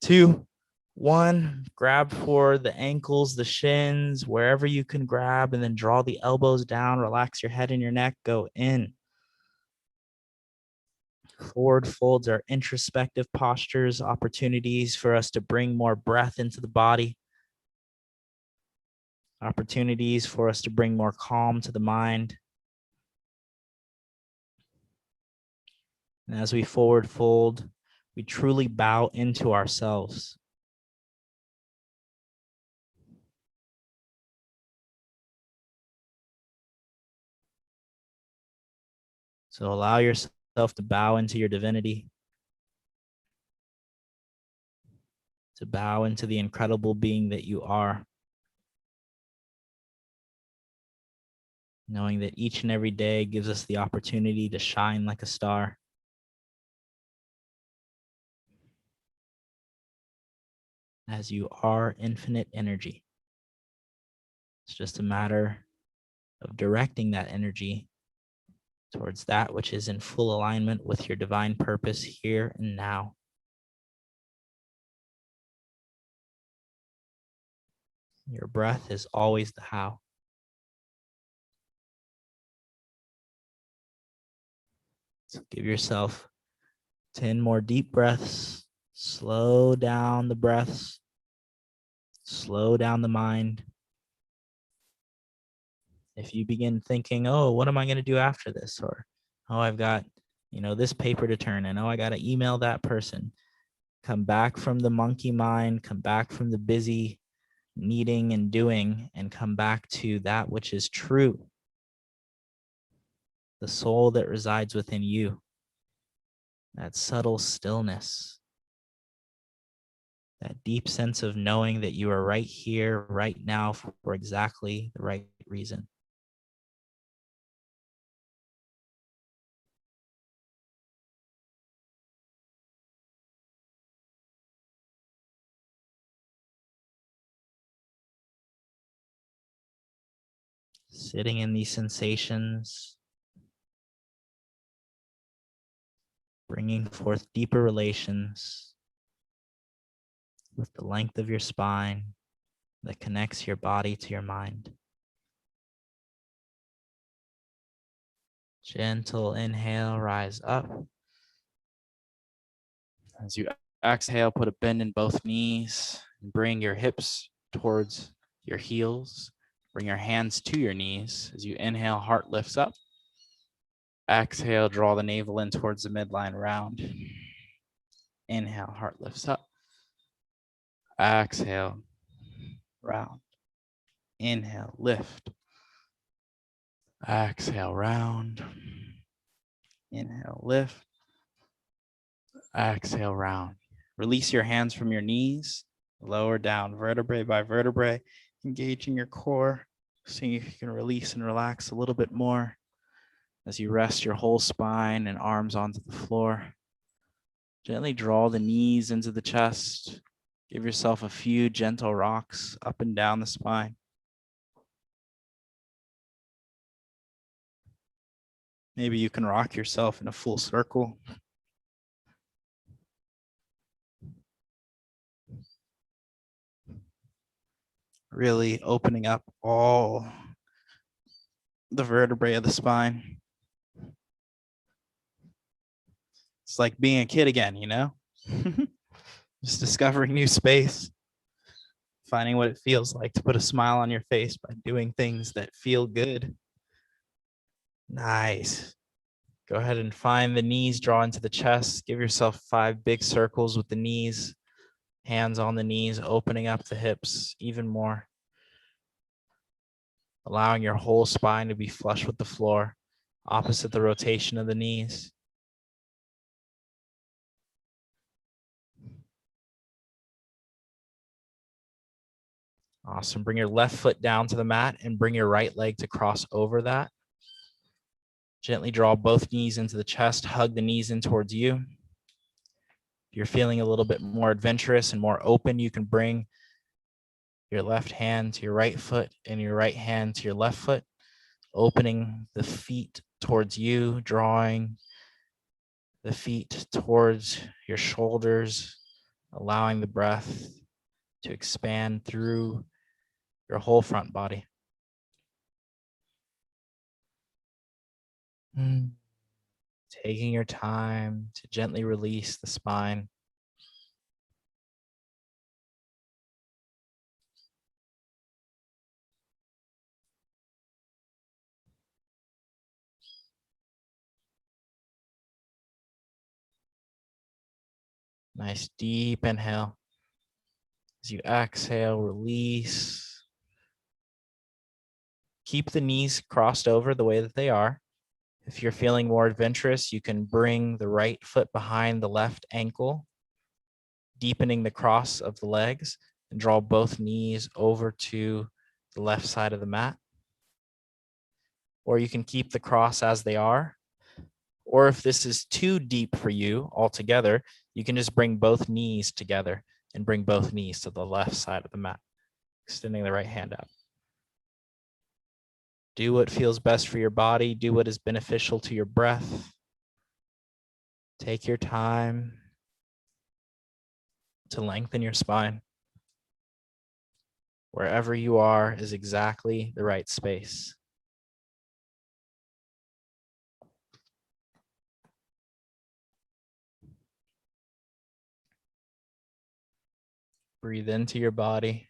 2, 1. Grab for the ankles, the shins, wherever you can grab, and then draw the elbows down. Relax your head and your neck. Go in. Forward folds are introspective postures, opportunities for us to bring more breath into the body. Opportunities for us to bring more calm to the mind. And as we forward fold, we truly bow into ourselves. So allow yourself to bow into your divinity, to bow into the incredible being that you are, knowing that each and every day gives us the opportunity to shine like a star. As you are infinite energy. It's just a matter of directing that energy towards that which is in full alignment with your divine purpose here and now. Your breath is always the how. So give yourself 10 more deep breaths. Slow down the breaths. Slow down the mind. If you begin thinking, oh, what am I going to do after this? Or, oh, I've got, this paper to turn in. Oh, I got to email that person. Come back from the monkey mind, come back from the busy needing and doing, and come back to that which is true. The soul that resides within you. That subtle stillness. That deep sense of knowing that you are right here, right now, for exactly the right reason. Sitting in these sensations, bringing forth deeper relations with the length of your spine that connects your body to your mind. Gentle inhale, rise up. As you exhale, put a bend in both knees. Bring your hips towards your heels. Bring your hands to your knees. As you inhale, heart lifts up. Exhale, draw the navel in towards the midline round. Inhale, heart lifts up. Exhale, round. Inhale, lift. Exhale, round. Inhale, lift. Exhale, round. Release your hands from your knees. Lower down, vertebrae by vertebrae. Engaging your core. Seeing if you can release and relax a little bit more as you rest your whole spine and arms onto the floor. Gently draw the knees into the chest. Give yourself a few gentle rocks up and down the spine. Maybe you can rock yourself in a full circle. Really opening up all the vertebrae of the spine. It's like being a kid again, Just discovering new space, finding what it feels like to put a smile on your face by doing things that feel good. Nice. Go ahead and find the knees, draw into the chest. Give yourself 5 big circles with the knees, hands on the knees, opening up the hips even more. Allowing your whole spine to be flush with the floor, opposite the rotation of the knees. Awesome. Bring your left foot down to the mat and bring your right leg to cross over that. Gently draw both knees into the chest, hug the knees in towards you. If you're feeling a little bit more adventurous and more open, you can bring your left hand to your right foot and your right hand to your left foot, opening the feet towards you, drawing the feet towards your shoulders, allowing the breath to expand through your whole front body. Taking your time to gently release the spine. Nice deep inhale. As you exhale, release. Keep the knees crossed over the way that they are. If you're feeling more adventurous, you can bring the right foot behind the left ankle, deepening the cross of the legs, and draw both knees over to the left side of the mat. Or you can keep the cross as they are. Or if this is too deep for you altogether, you can just bring both knees together and bring both knees to the left side of the mat, extending the right hand out. Do what feels best for your body. Do what is beneficial to your breath. Take your time to lengthen your spine. Wherever you are is exactly the right space. Breathe into your body.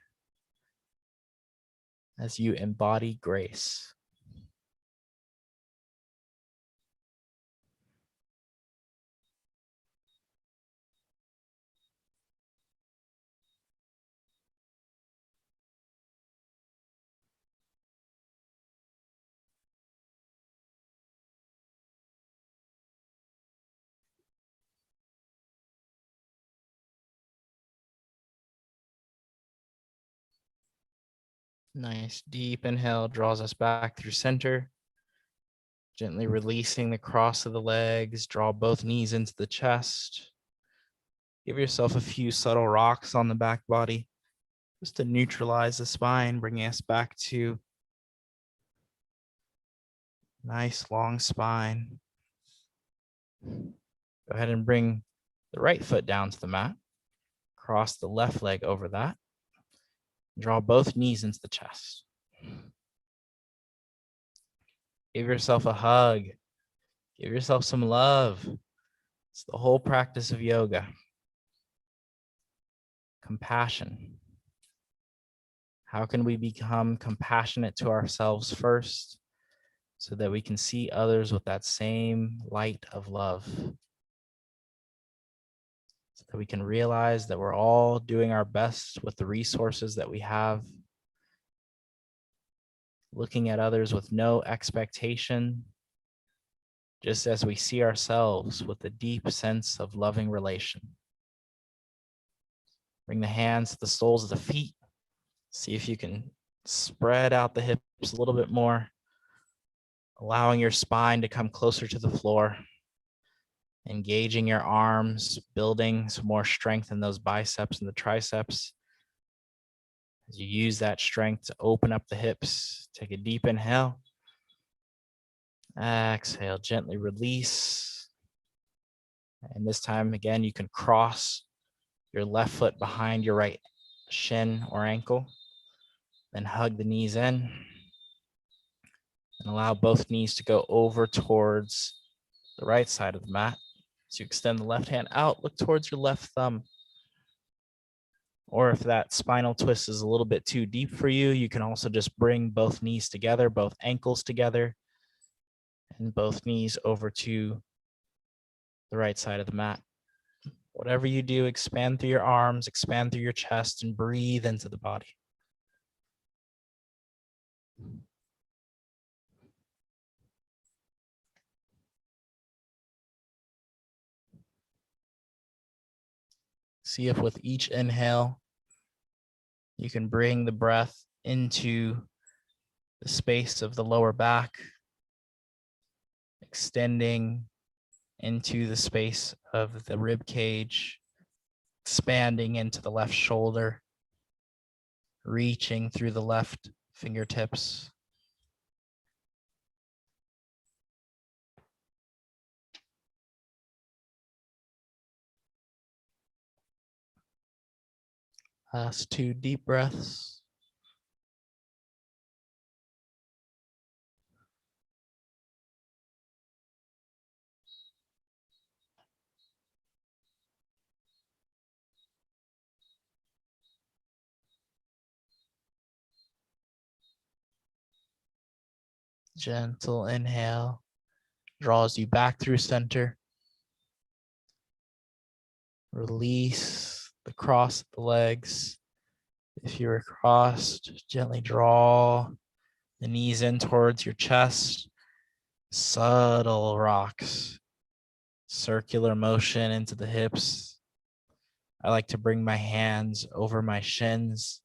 as you embody grace. Nice deep inhale draws us back through center. Gently releasing the cross of the legs, draw both knees into the chest. Give yourself a few subtle rocks on the back body just to neutralize the spine, bringing us back to nice long spine. Go ahead and bring the right foot down to the mat. Cross the left leg over that. Draw both knees into the chest. Give yourself a hug. Give yourself some love. It's the whole practice of yoga. Compassion. How can we become compassionate to ourselves first so that we can see others with that same light of love? So that we can realize that we're all doing our best with the resources that we have. Looking at others with no expectation, just as we see ourselves with a deep sense of loving relation. Bring the hands to the soles of the feet. See if you can spread out the hips a little bit more, allowing your spine to come closer to the floor, engaging your arms, building some more strength in those biceps and the triceps. As you use that strength to open up the hips, take a deep inhale. Exhale, gently release. And this time, again, you can cross your left foot behind your right shin or ankle. Then hug the knees in. And allow both knees to go over towards the right side of the mat. So you extend the left hand out, look towards your left thumb. Or if that spinal twist is a little bit too deep for you, you can also just bring both knees together, both ankles together, and both knees over to the right side of the mat. Whatever you do, expand through your arms, expand through your chest, and breathe into the body. See if with each inhale, you can bring the breath into the space of the lower back, extending into the space of the rib cage, expanding into the left shoulder, reaching through the left fingertips. Last 2 deep breaths. Gentle inhale draws you back through center. Release the cross of the legs. If you're crossed, gently draw the knees in towards your chest. Subtle rocks, circular motion into the hips. I like to bring my hands over my shins,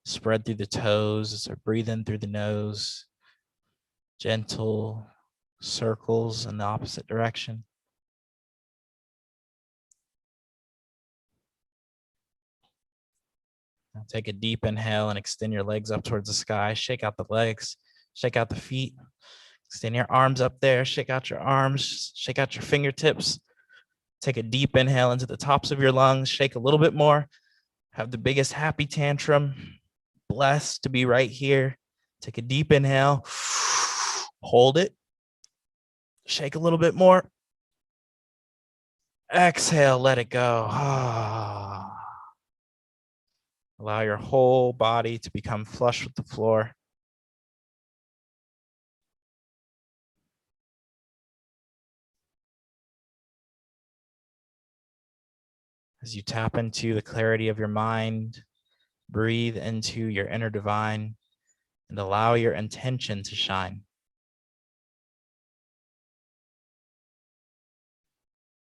spread through the toes as I breathe in through the nose. Gentle circles in the opposite direction. Now take a deep inhale and extend your legs up towards the sky. Shake out the legs, shake out the feet. Extend your arms up there, shake out your arms, shake out your fingertips. Take a deep inhale into the tops of your lungs, shake a little bit more. Have the biggest happy tantrum. Blessed to be right here. Take a deep inhale, hold it. Shake a little bit more. Exhale, let it go. Allow your whole body to become flush with the floor. As you tap into the clarity of your mind, breathe into your inner divine and allow your intention to shine.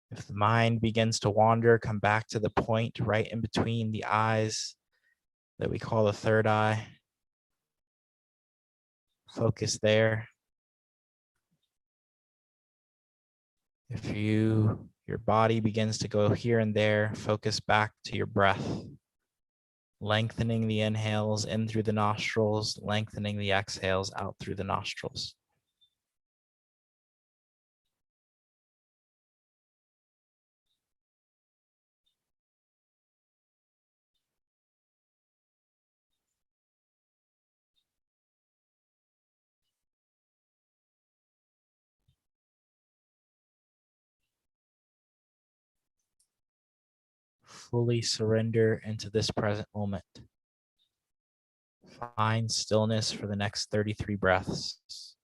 If the mind begins to wander, come back to the point right in between the eyes that we call the third eye. Focus there. If your body begins to go here and there, focus back to your breath, lengthening the inhales in through the nostrils, lengthening the exhales out through the nostrils. Fully surrender into this present moment. Find stillness for the next 33 breaths.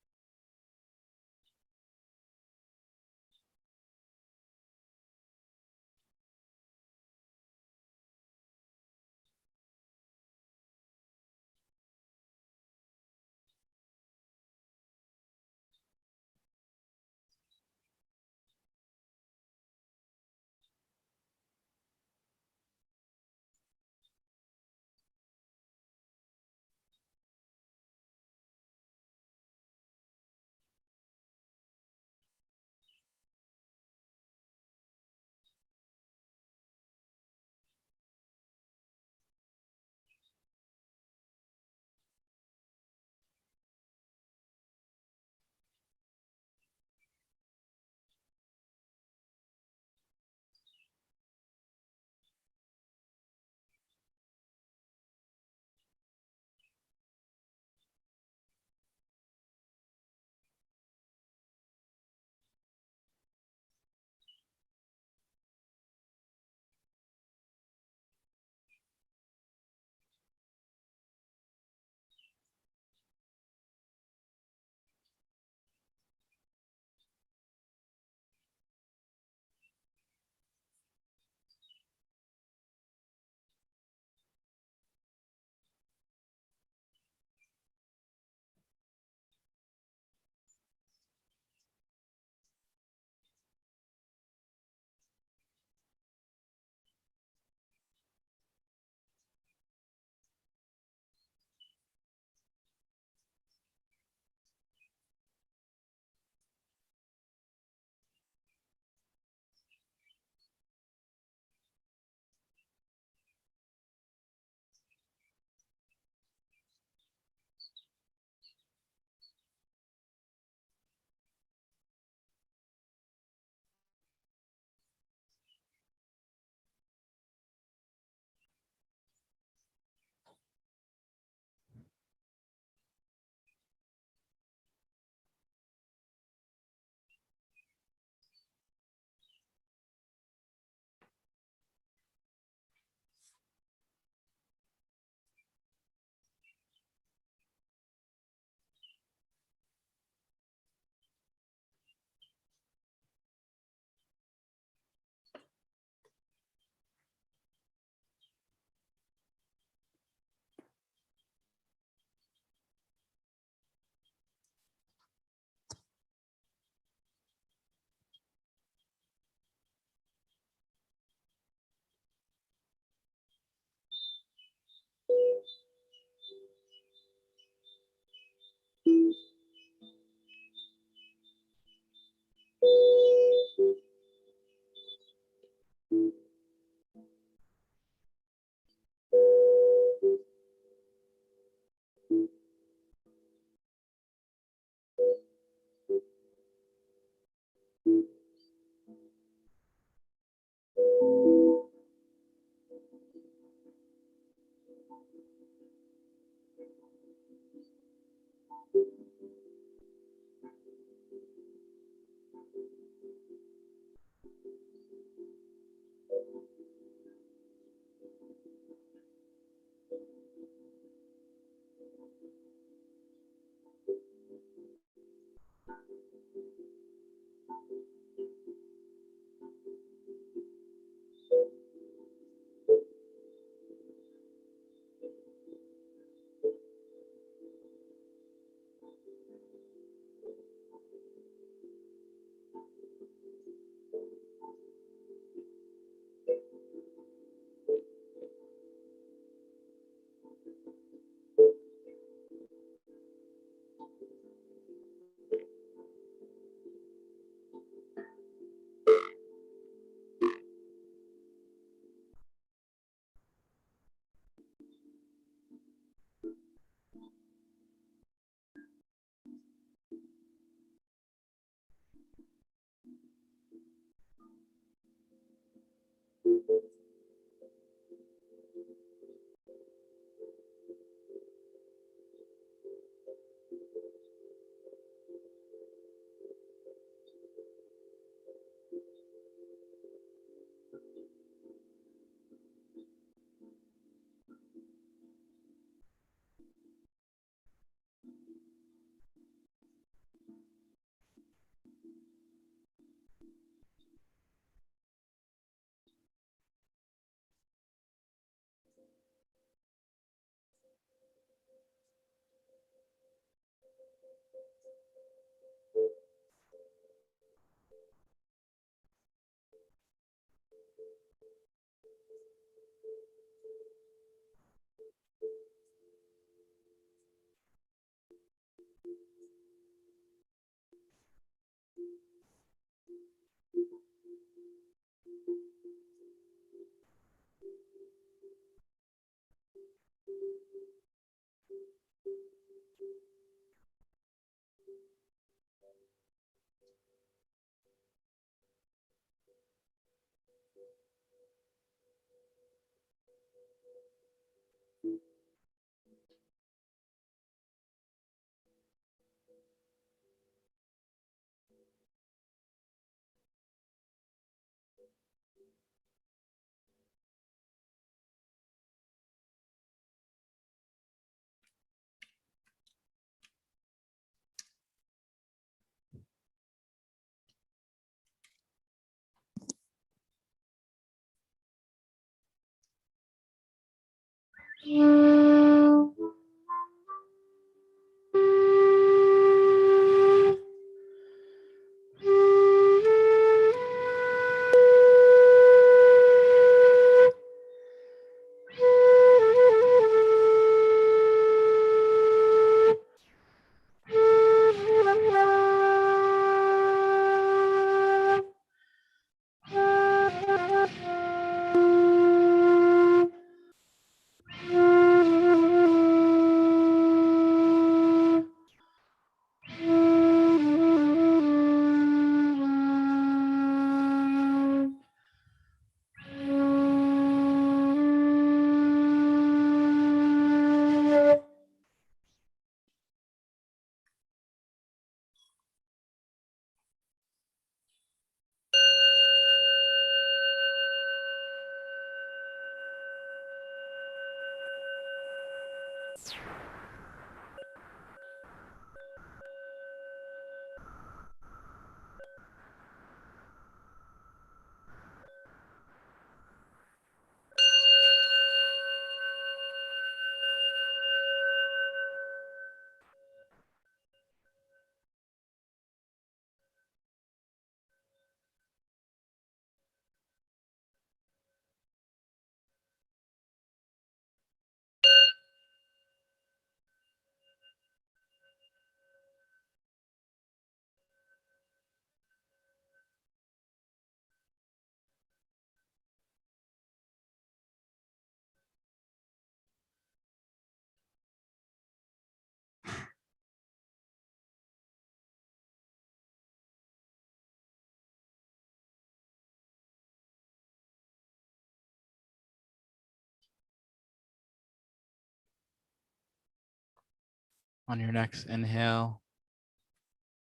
On your next inhale,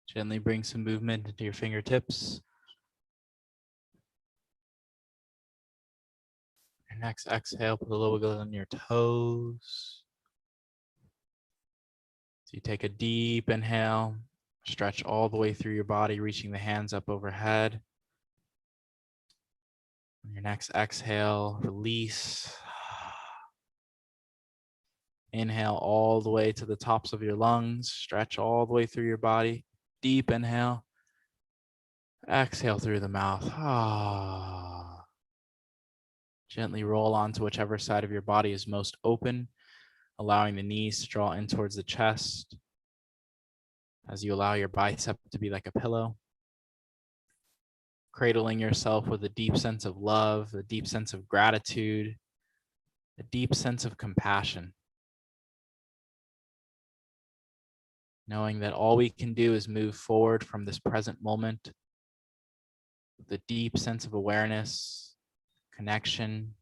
gently bring some movement into your fingertips. Your next exhale, put a little wiggle on your toes. So you take a deep inhale, stretch all the way through your body, reaching the hands up overhead. On your next exhale, release. Inhale all the way to the tops of your lungs, stretch all the way through your body. Deep inhale. Exhale through the mouth. Gently roll onto whichever side of your body is most open, allowing the knees to draw in towards the chest as you allow your bicep to be like a pillow. Cradling yourself with a deep sense of love, a deep sense of gratitude, a deep sense of compassion. Knowing that all we can do is move forward from this present moment with a deep sense of awareness, connection,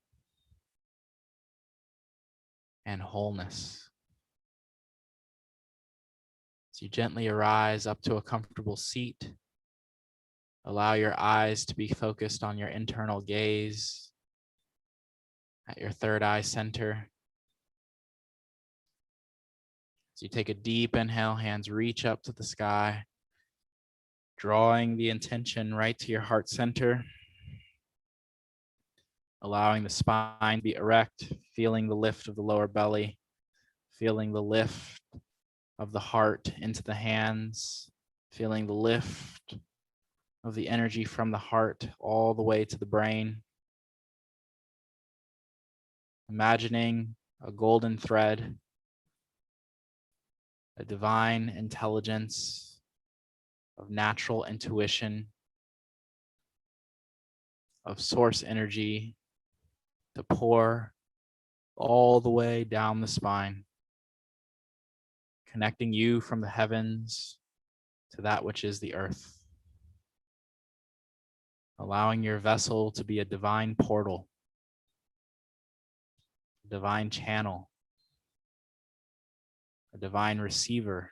and wholeness. As you gently arise up to a comfortable seat, allow your eyes to be focused on your internal gaze at your third eye center. As you take a deep inhale, hands reach up to the sky, drawing the intention right to your heart center, allowing the spine to be erect, feeling the lift of the lower belly, feeling the lift of the heart into the hands, feeling the lift of the energy from the heart all the way to the brain. Imagining a golden thread, a divine intelligence of natural intuition, of source energy to pour all the way down the spine, connecting you from the heavens to that which is the earth, allowing your vessel to be a divine portal, a divine channel, a divine receiver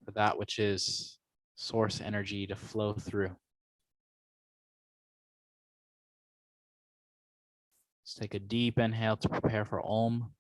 for that which is source energy to flow through. Let's take a deep inhale to prepare for Om.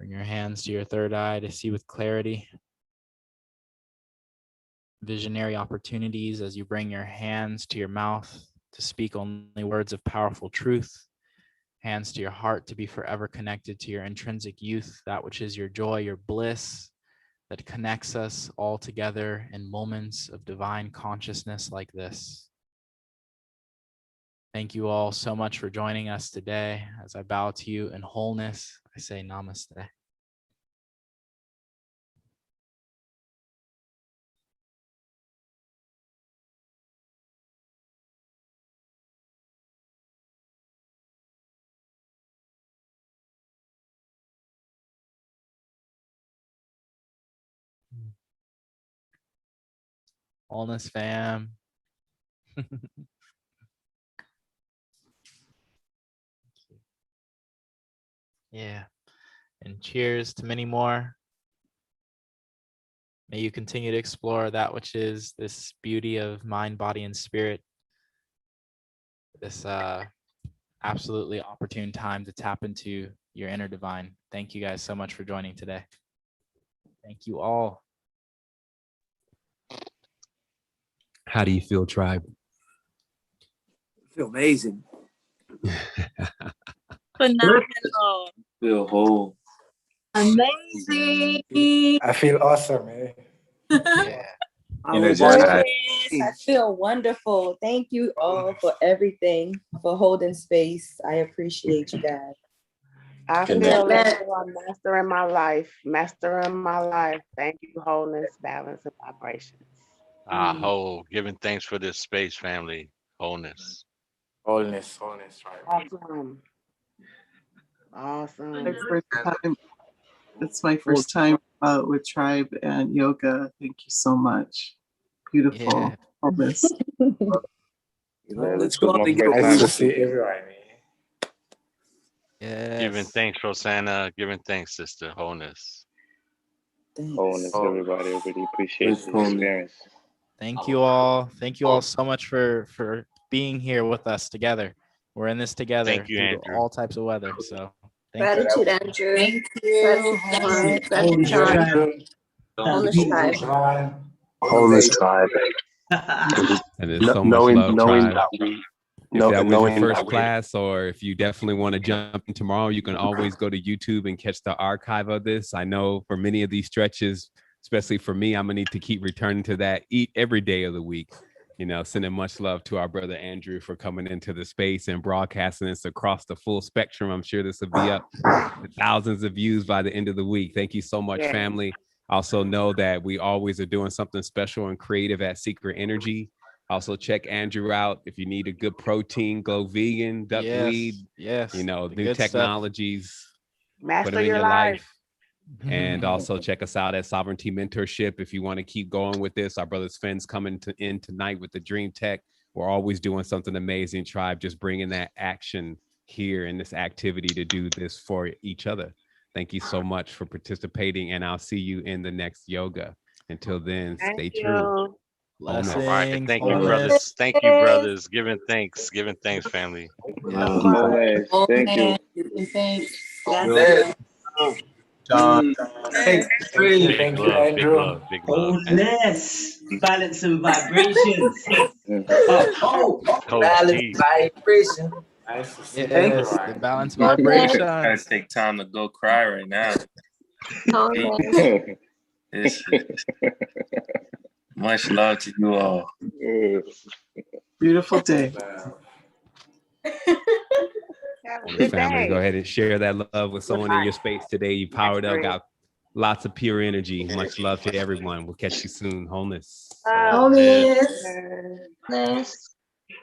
Bring your hands to your third eye to see with clarity. Visionary opportunities as you bring your hands to your mouth to speak only words of powerful truth. Hands to your heart to be forever connected to your intrinsic youth, that which is your joy, your bliss, that connects us all together in moments of divine consciousness like this. Thank you all so much for joining us today. As I bow to you in wholeness, I say namaste. Wholeness fam. Yeah. And cheers to many more. May you continue to explore that which is this beauty of mind, body, and spirit. This absolutely opportune time to tap into your inner divine. Thank you guys so much for joining today. Thank you all. How do you feel, tribe? I feel amazing. Phenomenal. Feel whole. Amazing. I feel awesome, man. Yeah. Energized. I feel wonderful. Thank you all for everything, for holding space. I appreciate you guys. I Good feel night. like I'm mastering my life, mastering my life. Thank you, wholeness, balance, and vibrations. Whole, giving thanks for this space, family. Wholeness. Wholeness, right? Awesome. My first time. It's my first time with Tribe and yoga. Thank you so much. Beautiful. Yeah. All this. Let's go on and Nice to see everyone, man. Yes. Giving thanks, Rosanna. Giving thanks, sister. Wholeness. Wholeness, everybody. I really appreciate It's the wholeness. experience. Thank you all. Thank you all so much for being here with us together. We're in this together Thank you, through Andrew. all types of weather. So thank you. Gratitude, Andrew. Thank you. Gratitude, John. Wholeness tribe. Wholeness tribe. And there's so much love, knowing tribe. that we, If that was your knowing first that we, class, or if you definitely want to jump in tomorrow, you can always go to YouTube and catch the archive of this. I know for many of these stretches, especially for me, I'm gonna need to keep returning to that every day of the week. You know, sending much love to our brother Andrew for coming into the space and broadcasting this across the full spectrum. I'm sure this will be up to thousands of views by the end of the week. Thank you so much, family. Also know that we always are doing something special and creative at Secret Energy. Also check Andrew out if you need a good protein, go vegan, duckweed, Yes. you know, The new good stuff. technologies, put Master them in your your life. life. And also check us out at Sovereignty Mentorship if you want to keep going with this. Our brother Sven's coming in tonight with the Dream Tech. We're always doing something amazing, tribe, just bringing that action here in this activity to do this for each other. Thank you so much for participating, and I'll see you in the next yoga. Until then, stay true. Blessings. All right. Thank you, wholeness. brothers. Thank you, brothers. Giving thanks, family. Wholeness. Thank you. Thanks. John. Thanks. Big love, big love, big love. Wholeness, balance and vibrations. Coach Balance, T. vibration. Nice to see Yes, everyone. the balance Gotta vibrations. take time to go cry right now. It's much love to you all. Beautiful day. Wholeness family, go ahead and share that love with someone in your space today. You powered up, got lots of pure energy. Much love to everyone. We'll catch you soon. Wholeness. Wholeness. Wholeness.